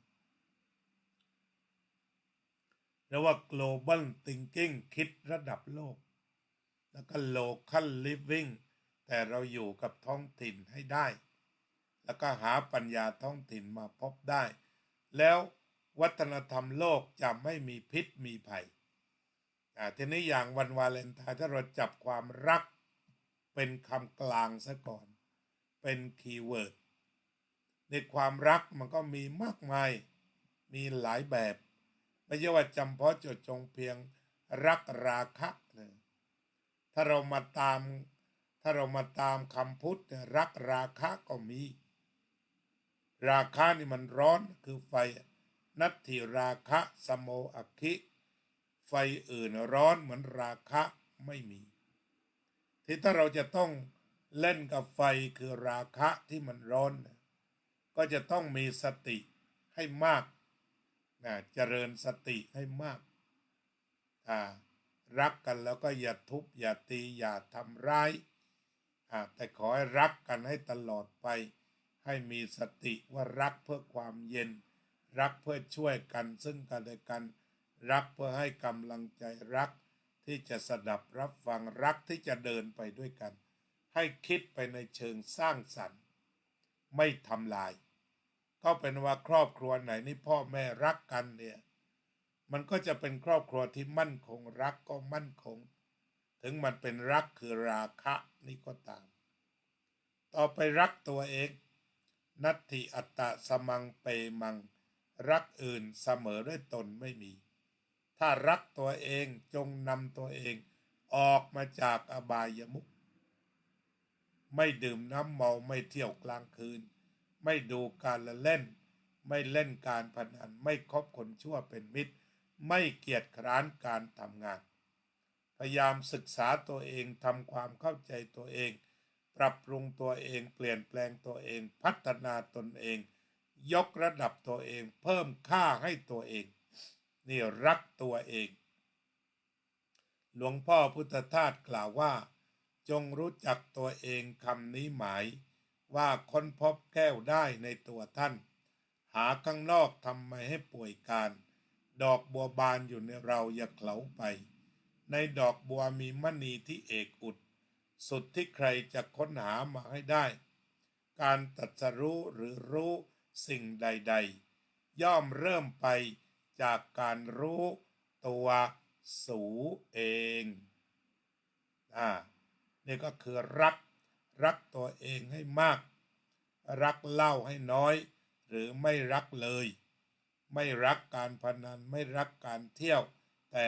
เรียกว่า global thinking คิดระดับโลกแล้วก็ local living แต่เราอยู่กับท้องถิ่นให้ได้แล้วก็หาปัญญาท้องถิ่นมาพบได้แล้ววัฒนธรรมโลกจะไม่มีพิษมีภัยทีนี้อย่างวันวาเลนไทน์ถ้าเราจับความรักเป็นคำกลางซะก่อนเป็นคีย์เวิร์ดในความรักมันก็มีมากมายมีหลายแบบไม่ใช่ว่าจำเพาะจดจงเพียงรักราคะนะถ้าเรามาตามคำพุทธรักราคะก็มีราคะนี่มันร้อนคือไฟนัตถิราคะสโมอคิไฟอื่นร้อนเหมือนราคะไม่มีที่ถ้าเราจะต้องเล่นกับไฟคือราคะที่มันร้อนก็จะต้องมีสติให้มากเจริญสติให้มากรักกันแล้วก็อย่าทุบอย่าตีอย่าทำร้ายแต่ขอให้รักกันให้ตลอดไปให้มีสติว่ารักเพื่อความเย็นรักเพื่อช่วยกันซึ่งกันและกันรักเพื่อให้กำลังใจรักที่จะสดับรับฟังรักที่จะเดินไปด้วยกันให้คิดไปในเชิงสร้างสรรค์ไม่ทำลายก็เป็นว่าครอบครัวไหนนี่พ่อแม่รักกันเนี่ยมันก็จะเป็นครอบครัวที่มั่นคงรักก็มั่นคงถึงมันเป็นรักคือราคะนี่ก็ตามต่อไปรักตัวเองนัตถิอัตตะสมังเปมังรักอื่นเสมอด้วยตนไม่มีถ้ารักตัวเองจงนำตัวเองออกมาจากอบายมุขไม่ดื่มน้ำเมาไม่เที่ยวกลางคืนไม่ดูการละเล่นไม่เล่นการพนันไม่คบคนชั่วเป็นมิตรไม่เกียจคร้านการทำงานพยายามศึกษาตัวเองทำความเข้าใจตัวเองปรับปรุงตัวเองเปลี่ยนแปลงตัวเองพัฒนาตนเองยกระดับตัวเองเพิ่มค่าให้ตัวเองนี่รักตัวเองหลวงพ่อพุทธทาสกล่าวว่าจงรู้จักตัวเองคำนี้หมายว่าค้นพบแก้วได้ในตัวท่านหาข้างนอกทำไมให้ป่วยการดอกบัวบานอยู่ในเราอย่าเขลาไปในดอกบัวมีมณีที่เอกอุดสุดที่ใครจะค้นหามาให้ได้การตรัสรู้หรือรู้สิ่งใดๆย่อมเริ่มไปจากการรู้ตัวสูเองนี่ก็คือรักตัวเองให้มากรักเหล้าให้น้อยหรือไม่รักเลยไม่รักการพนันไม่รักการเที่ยวแต่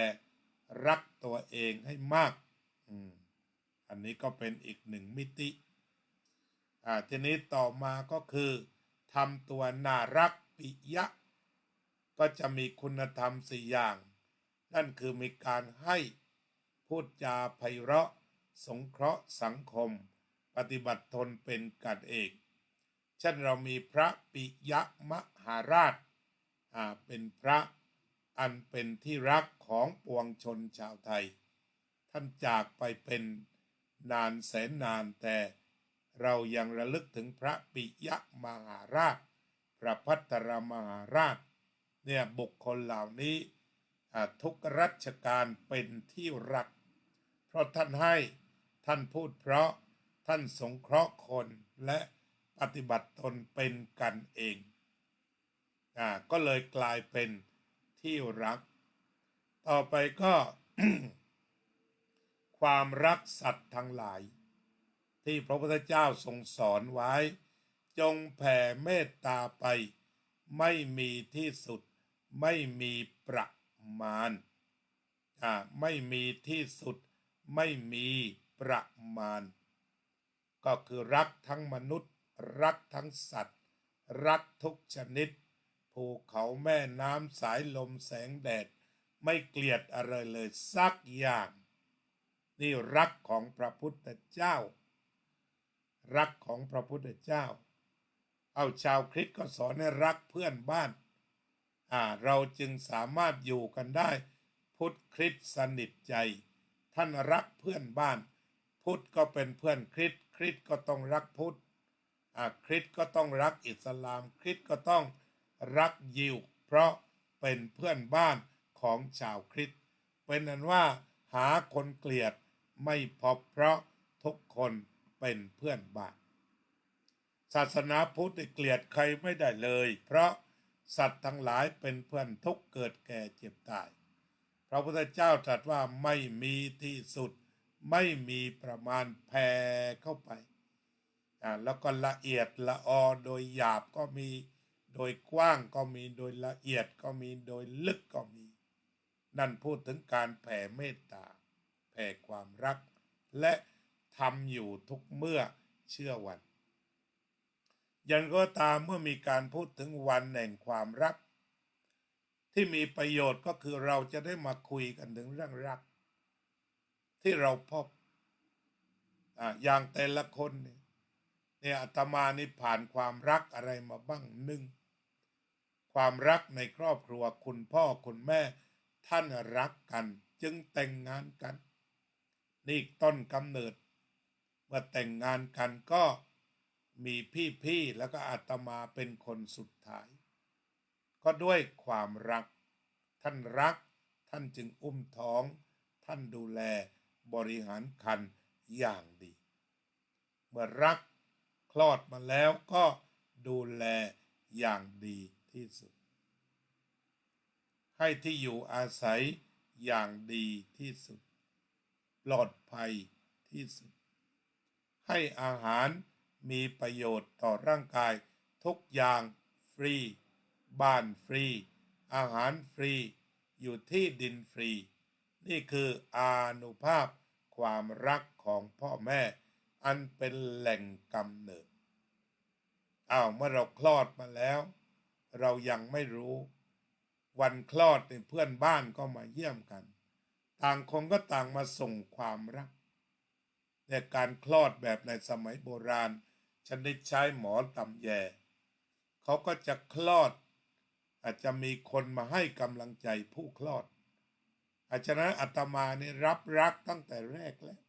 รักตัวเองให้มากอันนี้ก็เป็นอีกหนึ่งมิติทีนี้ต่อมาก็คือทำตัวน่ารักปิยะก็จะมีคุณธรรม4อย่างนั่นคือมีการให้ พูดจาไพเราะสงเคราะห์สังคมปฏิบัติตนเป็นกันเองเช่นเรามีพระปิยมหาราชเป็นพระอันเป็นที่รักของปวงชนชาวไทยท่านจากไปเป็นนานแสนนานแต่เรายังระลึกถึงพระปิยมหาราชพระภัตรมหาราชเนี่ยบุคคลเหล่านี้ทุกรัชกาลเป็นที่รักเพราะท่านให้ท่านพูดเพราะท่านสงเคราะห์คนและปฏิบัติตนเป็นกันเองก็เลยกลายเป็นที่รักต่อไปก็ ความรักสัตว์ทั้งหลายที่พระพุทธเจ้าทรงสอนไว้จงแผ่เมตตาไปไม่มีที่สุดไม่มีประมาณไม่มีที่สุดไม่มีประมาณก็คือรักทั้งมนุษย์รักทั้งสัตว์รักทุกชนิดภูเขาแม่น้ำสายลมแสงแดดไม่เกลียดอะไรเลยสักอย่างนี่รักของพระพุทธเจ้ารักของพระพุทธเจ้าเอาชาวคริสต์ก็สอนให้รักเพื่อนบ้านเราจึงสามารถอยู่กันได้พุทธคริสต์สนิทใจท่านรักเพื่อนบ้านพุทธก็เป็นเพื่อนคริสต์คริสต์ก็ต้องรักพุทธคริสต์ก็ต้องรักอิสลามคริสต์ก็ต้องรักยิวเพราะเป็นเพื่อนบ้านของชาวคริสต์เป็นนั้นว่าหาคนเกลียดไม่พบเพราะทุกคนเป็นเพื่อนบ้านศาสนาพุทธเกลียดใครไม่ได้เลยเพราะสัตว์ทั้งหลายเป็นเพื่อนทุกเกิดแก่เจ็บตายพระพุทธเจ้าตรัสว่าไม่มีที่สุดไม่มีประมาณแผ่เข้าไปแล้วก็ละเอียดละออโดยหยาบก็มีโดยกว้างก็มีโดยละเอียดก็มีโดยลึกก็มีนั่นพูดถึงการแผ่เมตตาแผ่ความรักและทำอยู่ทุกเมื่อเชื่อวันยังก็ตามเมื่อมีการพูดถึงวันแห่งความรักที่มีประโยชน์ก็คือเราจะได้มาคุยกันถึงเรื่องรักที่เราพบอย่างแต่ละคนเนี่ยอาตมานี่ผ่านความรักอะไรมาบ้างหนึ่งความรักในครอบครัวคุณพ่อคุณแม่ท่านรักกันจึงแต่งงานกันนี่ต้นกำเนิดเมื่อแต่งงานกันก็มีพี่ๆแล้วก็อาตมาเป็นคนสุดท้ายก็ด้วยความรักท่านรักท่านจึงอุ้มท้องท่านดูแลบริหารครรภ์อย่างดีเมื่อรักคลอดมาแล้วก็ดูแลอย่างดีที่สุดให้ที่อยู่อาศัยอย่างดีที่สุดปลอดภัยที่สุดให้อาหารมีประโยชน์ต่อร่างกายทุกอย่างฟรีบ้านฟรีอาหารฟรีอยู่ที่ดินฟรีนี่คืออานุภาพความรักของพ่อแม่อันเป็นแหล่งกำเนิดเมื่อเราคลอดมาแล้วเรายังไม่รู้วันคลอดเพื่อนบ้านก็มาเยี่ยมกันต่างคนก็ต่างมาส่งความรักในการคลอดแบบในสมัยโบราณชนิดใช้หมอตำแยเขาก็จะคลอดอาจจะมีคนมาให้กำลังใจผู้คลอดฉะนั้นอาตมานี่รับรักตั้งแต่แรกแล้ว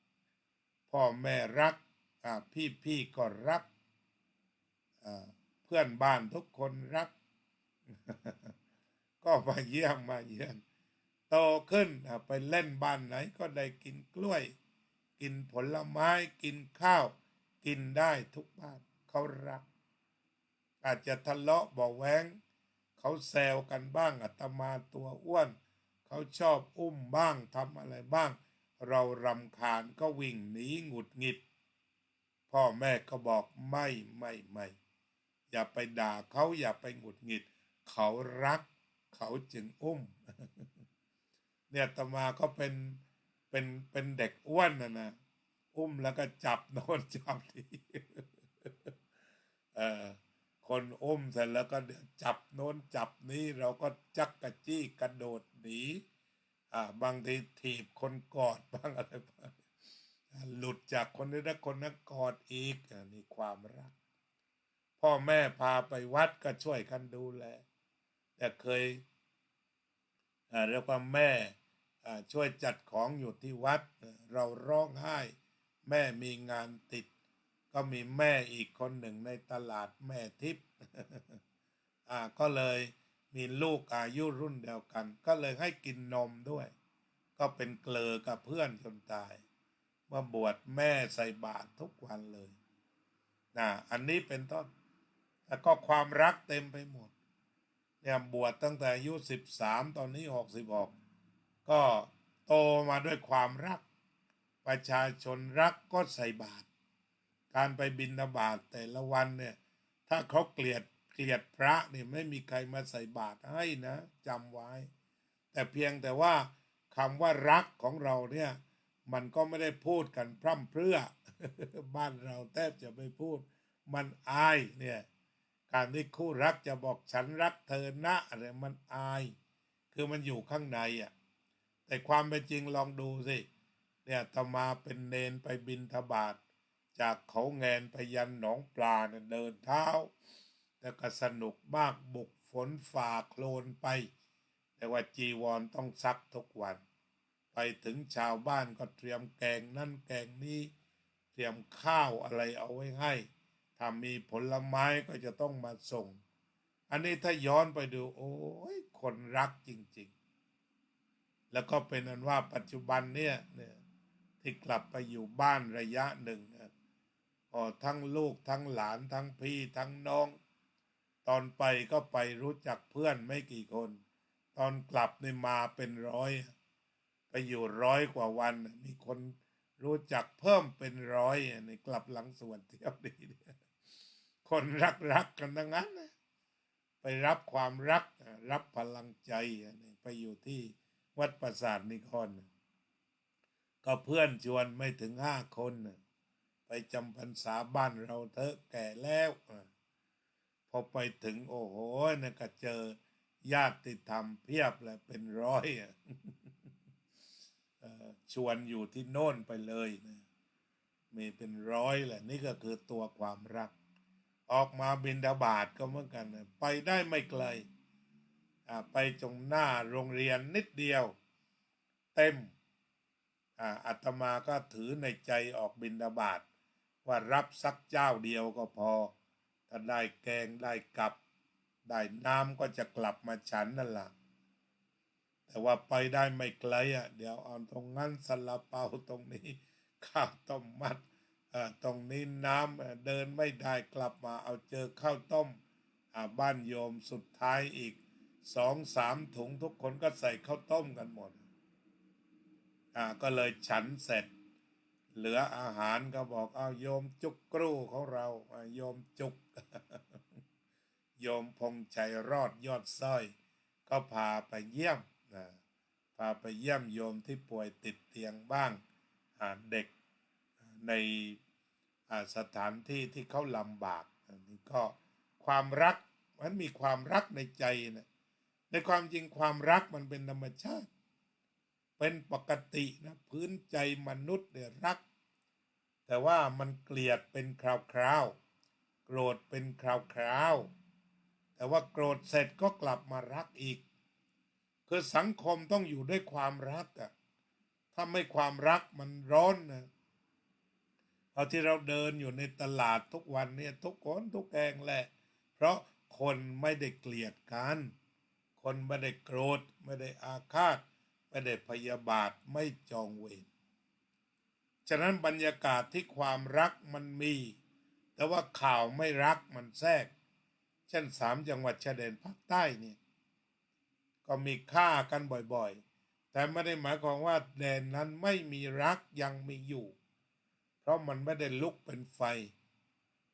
พ่อแม่รักพี่ก็รักเพื่อนบ้านทุกคนรัก ก็มาเยี่ยมโตขึ้นไปเล่นบ้านไหนก็ได้กินกล้วยกินผลไม้กินข้าวกินได้ทุกบ้านเขารักอาจจะทะเลาะเบาะแว้งเขาแซวกันบ้างอาตมาตัวอ้วนเขาชอบอุ้มบ้างทำอะไรบ้างเรารำคาญก็วิ่งหนีหงุดหงิดพ่อแม่ก็บอกไม่อย่าไปด่าเขาอย่าไปหงุดหงิดเขารักเขาจึงอุ้ม เนี่ยอาตมาก็เป็นเด็กอ้วนนะอุ้มแล้วก็จับโน่นจับนี่ คนอุ้มเสร็จแล้วก็จับโน้นจับนี้เราก็จักกะจี้กระโดดหนี บางทีถีบคนกอดบ้างอะไรบ้างหลุดจากคนนี้แล้วคนนั้นกอดอีกนี่ความรักพ่อแม่พาไปวัดก็ช่วยกันดูแลแต่เคยเรียกว่าแม่ช่วยจัดของอยู่ที่วัดเราร้องไห้แม่มีงานติดก็มีแม่อีกคนหนึ่งในตลาดแม่ทิพย์ ก็เลยมีลูกอายุรุ่นเดียวกันก็เลยให้กินนมด้วยก็เป็นเกลอกับเพื่อนจนตายเมื่อบวชแม่ใส่บาตรทุกวันเลยอันนี้เป็นต้นแล้วก็ความรักเต็มไปหมดเนี่ยบวชตั้งแต่อายุ13ตอนนี้66ก็โตมาด้วยความรักประชาชนรักก็ใส่บาตรการไปบิณฑบาตแต่ละวันเนี่ยถ้าเขาเกลียดพระนี่ไม่มีใครมาใส่บาตรให้นะจำไว้แต่เพียงแต่ว่าคำว่ารักของเราเนี่ยมันก็ไม่ได้พูดกันพร่ำเพรื่อ บ้านเราแทบจะไม่พูดมันอายเนี่ยการที่คู่รักจะบอกฉันรักเธอนะอะไรมันอายคือมันอยู่ข้างในแต่ความเป็นจริงลองดูสิเนี่ยอาตมาเป็นเนนไปบิณฑบาตจากเขาแงนไปยันหนองปลาเนี่ยเดินเท้าแต่ก็สนุกมากบุกฝนฝ่าโคลนไปแต่ว่าจีวรต้องซักทุกวันไปถึงชาวบ้านก็เตรียมแกงนั่นแกงนี้เตรียมข้าวอะไรเอาไว้ให้ถ้ามีผลไม้ก็จะต้องมาส่งอันนี้ถ้าย้อนไปดูโอ้ยคนรักจริงๆแล้วก็เป็นอันว่าปัจจุบันเนี่ยที่กลับไปอยู่บ้านระยะหนึ่งทั้งลูกทั้งหลานทั้งพี่ทั้งน้องตอนไปก็ไปรู้จักเพื่อนไม่กี่คนตอนกลับนี่มาเป็นร้อยไปอยู่100 กว่าวันมีคนรู้จักเพิ่มเป็น100ในกลับหลังสวนเที่ยวนี้คนรักกันทั้งนั้นไปรับความรักรับพลังใจไปอยู่ที่วัดปราสาทนิครก็เพื่อนชวนไม่ถึง5 คนไปจำพรรษาบ้านเราเถอะแก่แล้วพอไปถึงโอ้โหนะก็เจอญาติธรรมเพียบเลยเป็นร้อยชวนอยู่ที่โน่นไปเลยนะมีเป็นร้อยแหละนี่ก็คือตัวความรักออกมาบิณฑบาตก็เหมือนกันนะไปได้ไม่ไกลไปจงหน้าโรงเรียนนิดเดียวเต็มอาตมาก็ถือในใจออกบิณฑบาตว่ารับสักเจ้าเดียวก็พอถ้าได้แกงได้กับได้น้ำก็จะกลับมาฉันนั่นแหละแต่ว่าไปได้ไม่ไกลเดี๋ยวเอาตรงนั้นซาลาเปาตรงนี้ข้าวต้มมัดตรงนี้น้ำเดินไม่ได้กลับมาเอาเจอข้าวต้มบ้านโยมสุดท้ายอีก2-3 ถุงทุกคนก็ใส่ข้าวต้มกันหมดก็เลยฉันเสร็จเหลืออาหารก็บอกเอาโยมจุกกรูของเราโยมจุก โยมพงชัยรอดยอดสร้อยก็พาไปเยี่ยมพาไปเยี่ยมโยมที่ป่วยติดเตียงบ้างเด็กในสถานที่ที่เขาลำบากนี่ก็ความรักมันมีความรักในใจนะในความจริงความรักมันเป็นธรรมชาติเป็นปกตินะพื้นใจมนุษย์เนี่ยรักแต่ว่ามันเกลียดเป็นคราวๆโกรธเป็นคราวๆแต่ว่าโกรธเสร็จก็กลับมารักอีกคือสังคมต้องอยู่ด้วยความรักถ้าไม่ความรักมันร้อนนะเอาที่เราเดินอยู่ในตลาดทุกวันเนี่ยทุกคนทุกแกงแหละเพราะคนไม่ได้เกลียดกันคนไม่ได้โกรธไม่ได้อาฆาตไม่ได้พยาบาทไม่จองเวรฉะนั้นบรรยากาศที่ความรักมันมีแต่ว่าข่าวไม่รักมันแทรกเช่น3 จังหวัดชายแดนภาคใต้เนี่ยก็มีฆ่ากันบ่อยๆแต่ไม่ได้หมายความว่าแดนนั้นไม่มีรักยังมีอยู่เพราะมันไม่ได้ลุกเป็นไฟ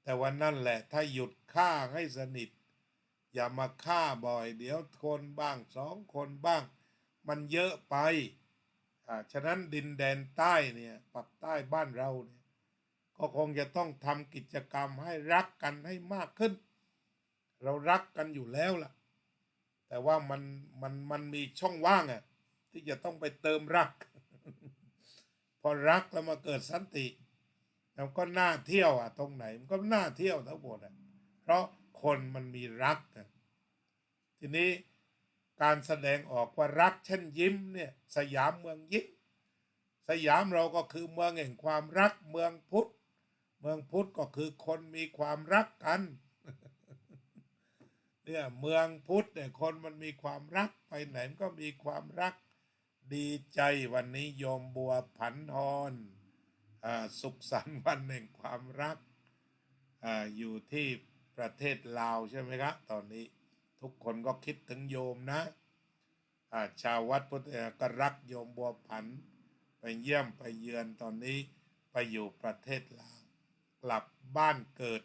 แต่วันนั่นแหละถ้าหยุดฆ่าให้สนิทอย่ามาฆ่าบ่อยเดี๋ยวคนบ้าง2 คนบ้างมันเยอะไปฉะนั้นดินแดนใต้เนี่ยปักใต้บ้านเราเนี่ยก็คงจะต้องทำกิจกรรมให้รักกันให้มากขึ้นเรารักกันอยู่แล้วล่ะแต่ว่ามันมีช่องว่าง ที่จะต้องไปเติมรัก พอรักแล้วมาเกิดสันติแล้วก็น่าเที่ยวตรงไหนมันก็น่าเที่ยวทั้งหมดเพราะคนมันมีรักทีนี้การแสดงออกว่ารักเช่นยิ้มเนี่ยสยามเมืองยิ้มสยามเราก็คือเมืองแห่งความรักเมืองพุทธก็คือคนมีความรักกัน เนี่ยเมืองพุทธเนี่ยคนมันมีความรักไปไหนมันก็มีความรักดีใจวันนี้โยมบัวผันทรสุขสันต์วันแห่งความรักอยู่ที่ประเทศลาวใช่ไหมครับตอนนี้ทุกคนก็คิดถึงโยมนะชาววัดพุทธก็รักโยมบัวผันไปเยี่ยมไปเยือนตอนนี้ไปอยู่ประเทศลาวกลับบ้านเกิด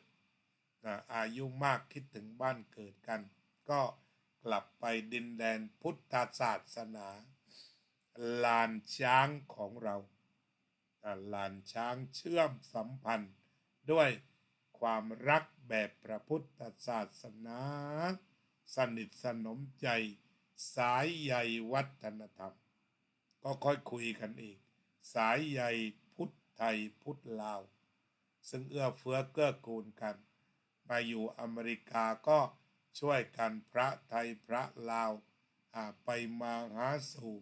อายุมากคิดถึงบ้านเกิดกันก็กลับไปดินแดนพุทธศาสนาลานช้างของเราลานช้างเชื่อมสัมพันธ์ด้วยความรักแบบพระพุทธศาสนาสนิทสนมใจสายใยวัฒนธรรมก็ค่อยคุยกันอีกสายใยพุทธไทยพุทธลาวซึ่งเอื้อเฟื้อเกื้อกูลกันมาอยู่อเมริกาก็ช่วยกันพระไทยพระลาวไปมาหาสู่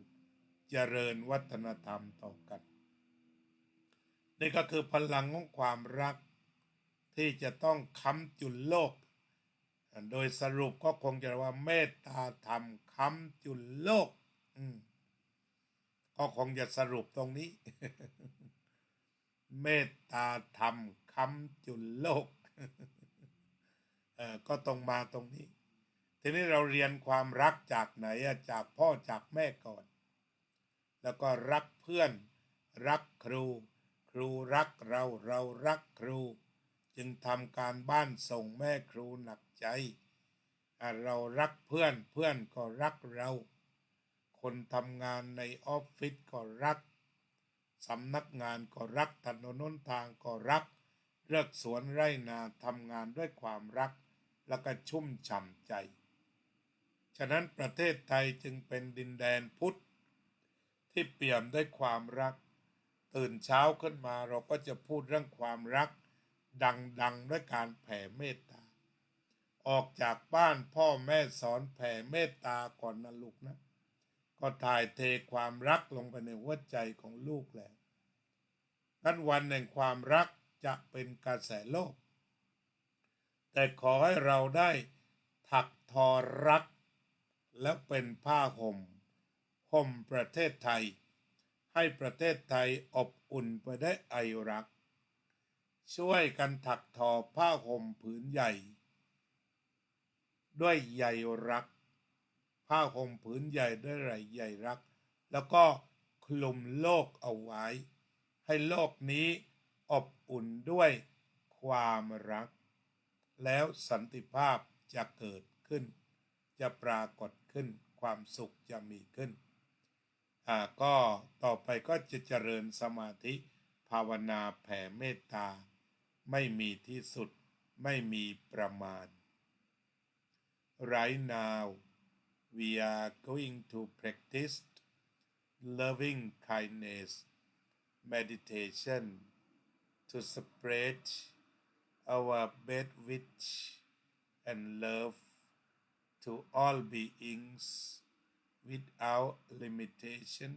เจริญวัฒนธรรมต่อกันนี่ก็คือพลังของความรักที่จะต้องค้ำจุนโลกโดยสรุปก็คงจะว่าเมตตาธรรมค้ำจุนโลกก็คงจะสรุปตรงนี้ เมตตาธรรมค้ำจุนโลก ก็ต้องมาตรงนี้ทีนี้เราเรียนความรักจากไหนจากพ่อจากแม่ก่อนแล้วก็รักเพื่อนรักครูครูรักเราเรารักครูจึงทำการบ้านส่งแม่ครูหนักใจเรารักเพื่อนเพื่อนก็รักเราคนทำงานในออฟฟิศก็รักสำนักงานก็รักถนนหนทางก็รักเลือกสวนไร่นาทำงานด้วยความรักแล้วก็ชุ่มฉ่ำใจฉะนั้นประเทศไทยจึงเป็นดินแดนพุทธที่เปี่ยมด้วยความรักตื่นเช้าขึ้นมาเราก็จะพูดเรื่องความรักดังๆด้วยการแผ่เมตตาออกจากบ้านพ่อแม่สอนแผ่เมตตาก่อนนะลูกนะก็ถ่ายเทความรักลงไปในหัวใจของลูกแล้วนั้นวันแห่งความรักจะเป็นกระแสโลกแต่ขอให้เราได้ถักทอรักและเป็นผ้าห่มประเทศไทยให้ประเทศไทยอบอุ่นไปได้ไอรักช่วยกันถักทอผ้าห่มผืนใหญ่ด้วยใยรักผ้าห่มผืนใหญ่ด้วยใยรักแล้วก็คลุมโลกเอาไว้ให้โลกนี้อบอุ่นด้วยความรักแล้วสันติภาพจะเกิดขึ้นจะปรากฏขึ้นความสุขจะมีขึ้นก็ต่อไปก็จะเจริญสมาธิภาวนาแผ่เมตตาไม่มีที่สุดไม่มีประมาณ Right now we are going to practice loving kindness meditation to spread our best wish and love to all beings without limitation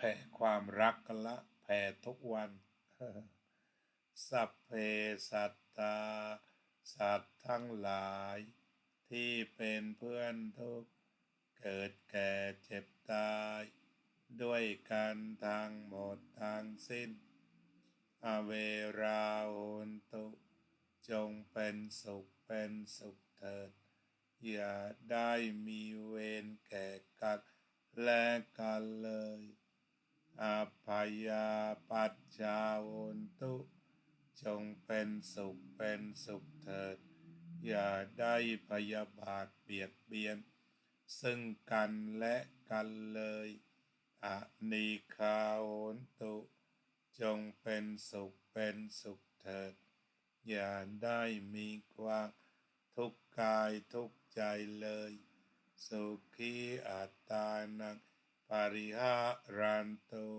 แผ่ความรักกันละ แผ่ทุกวัน สัพเพสัตตาสัตว์ทั้งหลายที่เป็นเพื่อนทุกข์เกิดแก่เจ็บตายด้วยกันทั้งหมดทั้งสิ้นอเวราโหนตุจงเป็นสุขเถิดอย่าได้มีเวรแก่กันและกันเลยอภัยยาปัจจาโหนตุจงเป็นสุขเถิดอย่าได้พยาบาทเบียดเบียนซึ่งกันและกันเลยอนีฆาโหนตุจงเป็นสุขเถิดอย่าได้มีความทุกข์กายทุกข์ใจเลยสุขีอัตตานังปริหารันตุ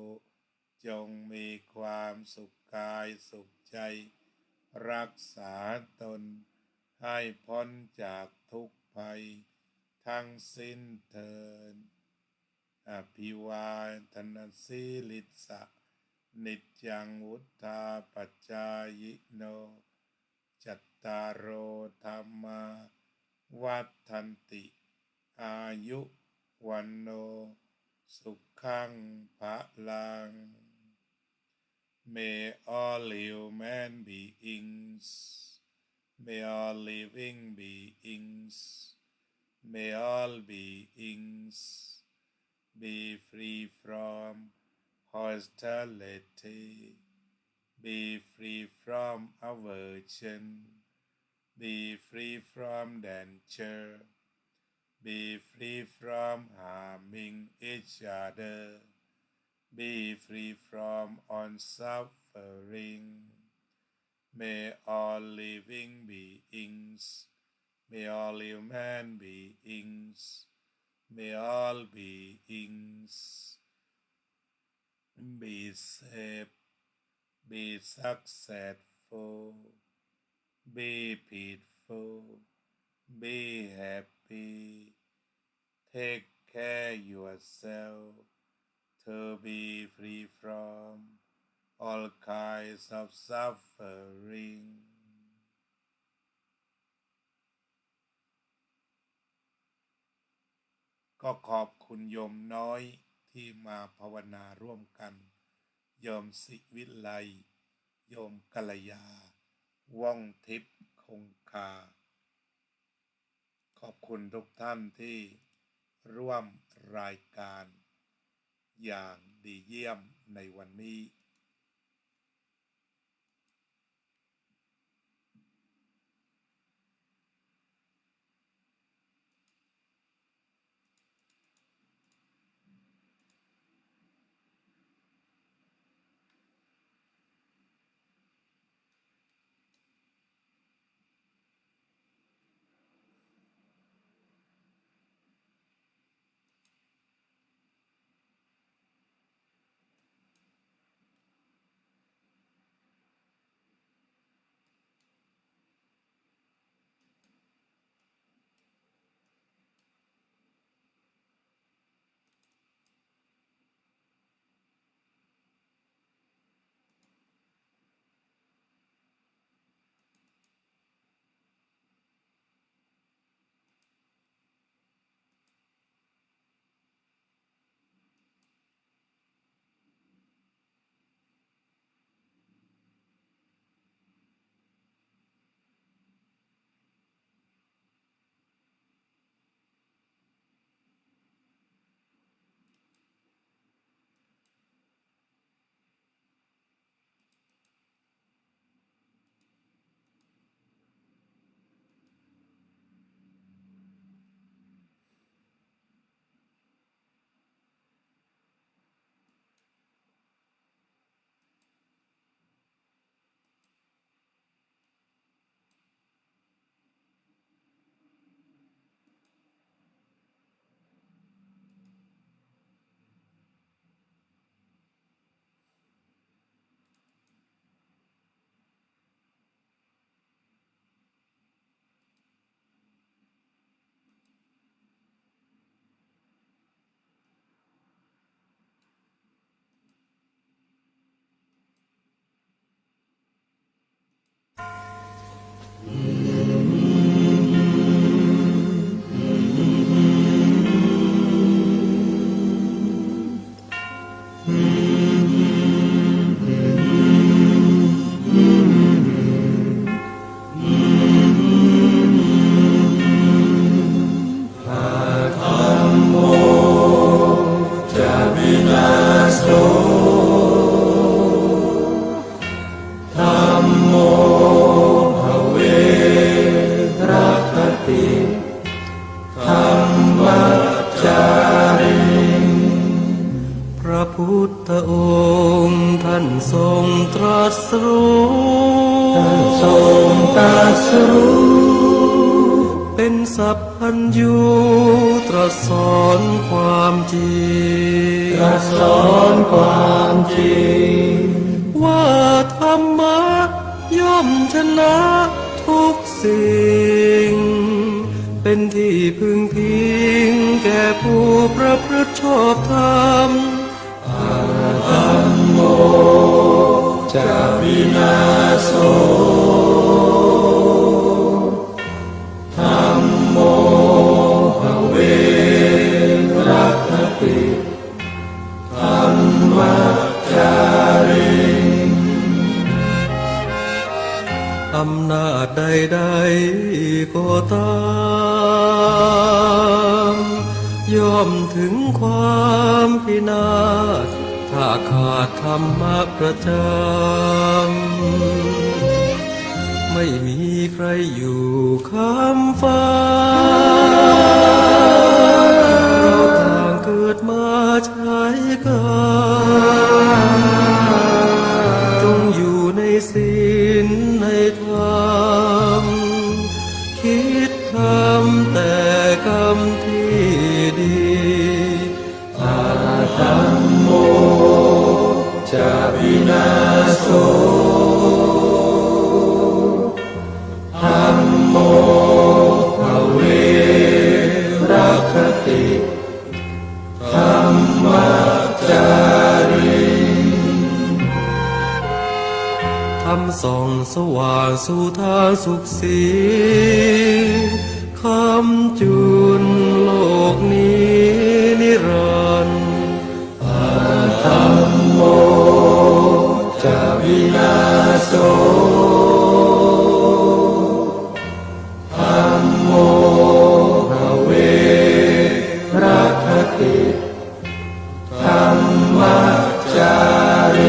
จงมีความสุขกายสุขใจรักษาตนให้พ้นจากทุกภัยทั้งสิ้นเถิดอภิวาทนาสีลิสะนิจจังวุธาปัจจายโนจัตตารโอธรรมาวัฏันติอายุวันโนสุขังภะลัง May all human beings, may all living beings, may all beings be free from hostility, be free from aversion, be free from danger, be free from harming each other, be free from suffering. May all living beings, may all human beings, may all beings be safe, be successful, be peaceful, be happy, take care yourself to be free from all kinds of suffering ก็ขอบคุณโยมน้อยที่มาภาวนาร่วมกันโยมศิวิไลโยมกัลยาว่องทิพย์คงคาขอบคุณทุกท่านที่ร่วมรายการอย่างดีเยี่ยมในวันนี้ ตรัสรู้เป็นสัพพัญญูตรัสสอนความจริงตรัสสอนความจริงว่าธรรมะย่อมชนะทุกสิ่งเป็นที่พึงพิงแก่ผู้ประพฤติชอบธรรมธัมโมจะวินาโสธัมโมภเวรัคติธัมมัจจาริงอำนาจใดๆก็ตามย่อมถึงความพินาศถ้าขาดธรรมะประจำไม่มีใครอยู่ค้ำฟ้าเราต่างเกิดมาใช้กันจงอยู่ในศีลในธรรมคิดทำแต่กรรมที่ดีธัมโมจะวินาโสธัมโมภเวรัคติธัมมัจจาริธรรมส่องสว่างสู่ทางสุขสีคำจุนโลกนี้นิรันดร์ธัมโมจะวินาโสธัมโมภเวรัคติธัมมัจจาริ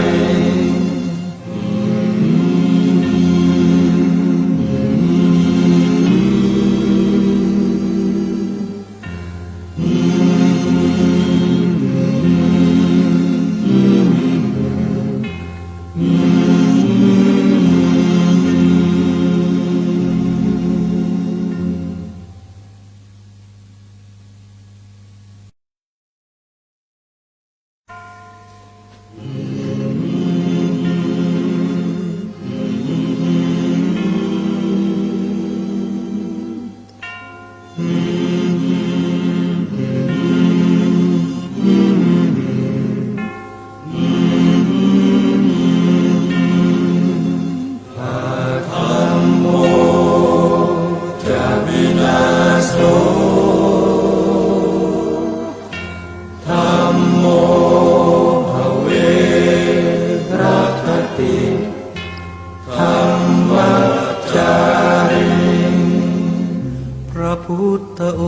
พระพุทธอ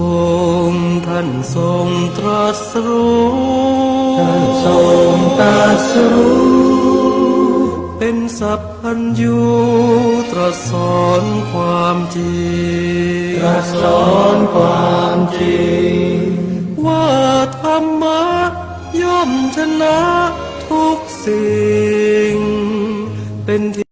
งค์ท่านทรงตรัสรู้เป็นสัพพัญญูตรัสสอนความจริงว่าธรรมะย่อมชนะทุกสิ่งเป็นที่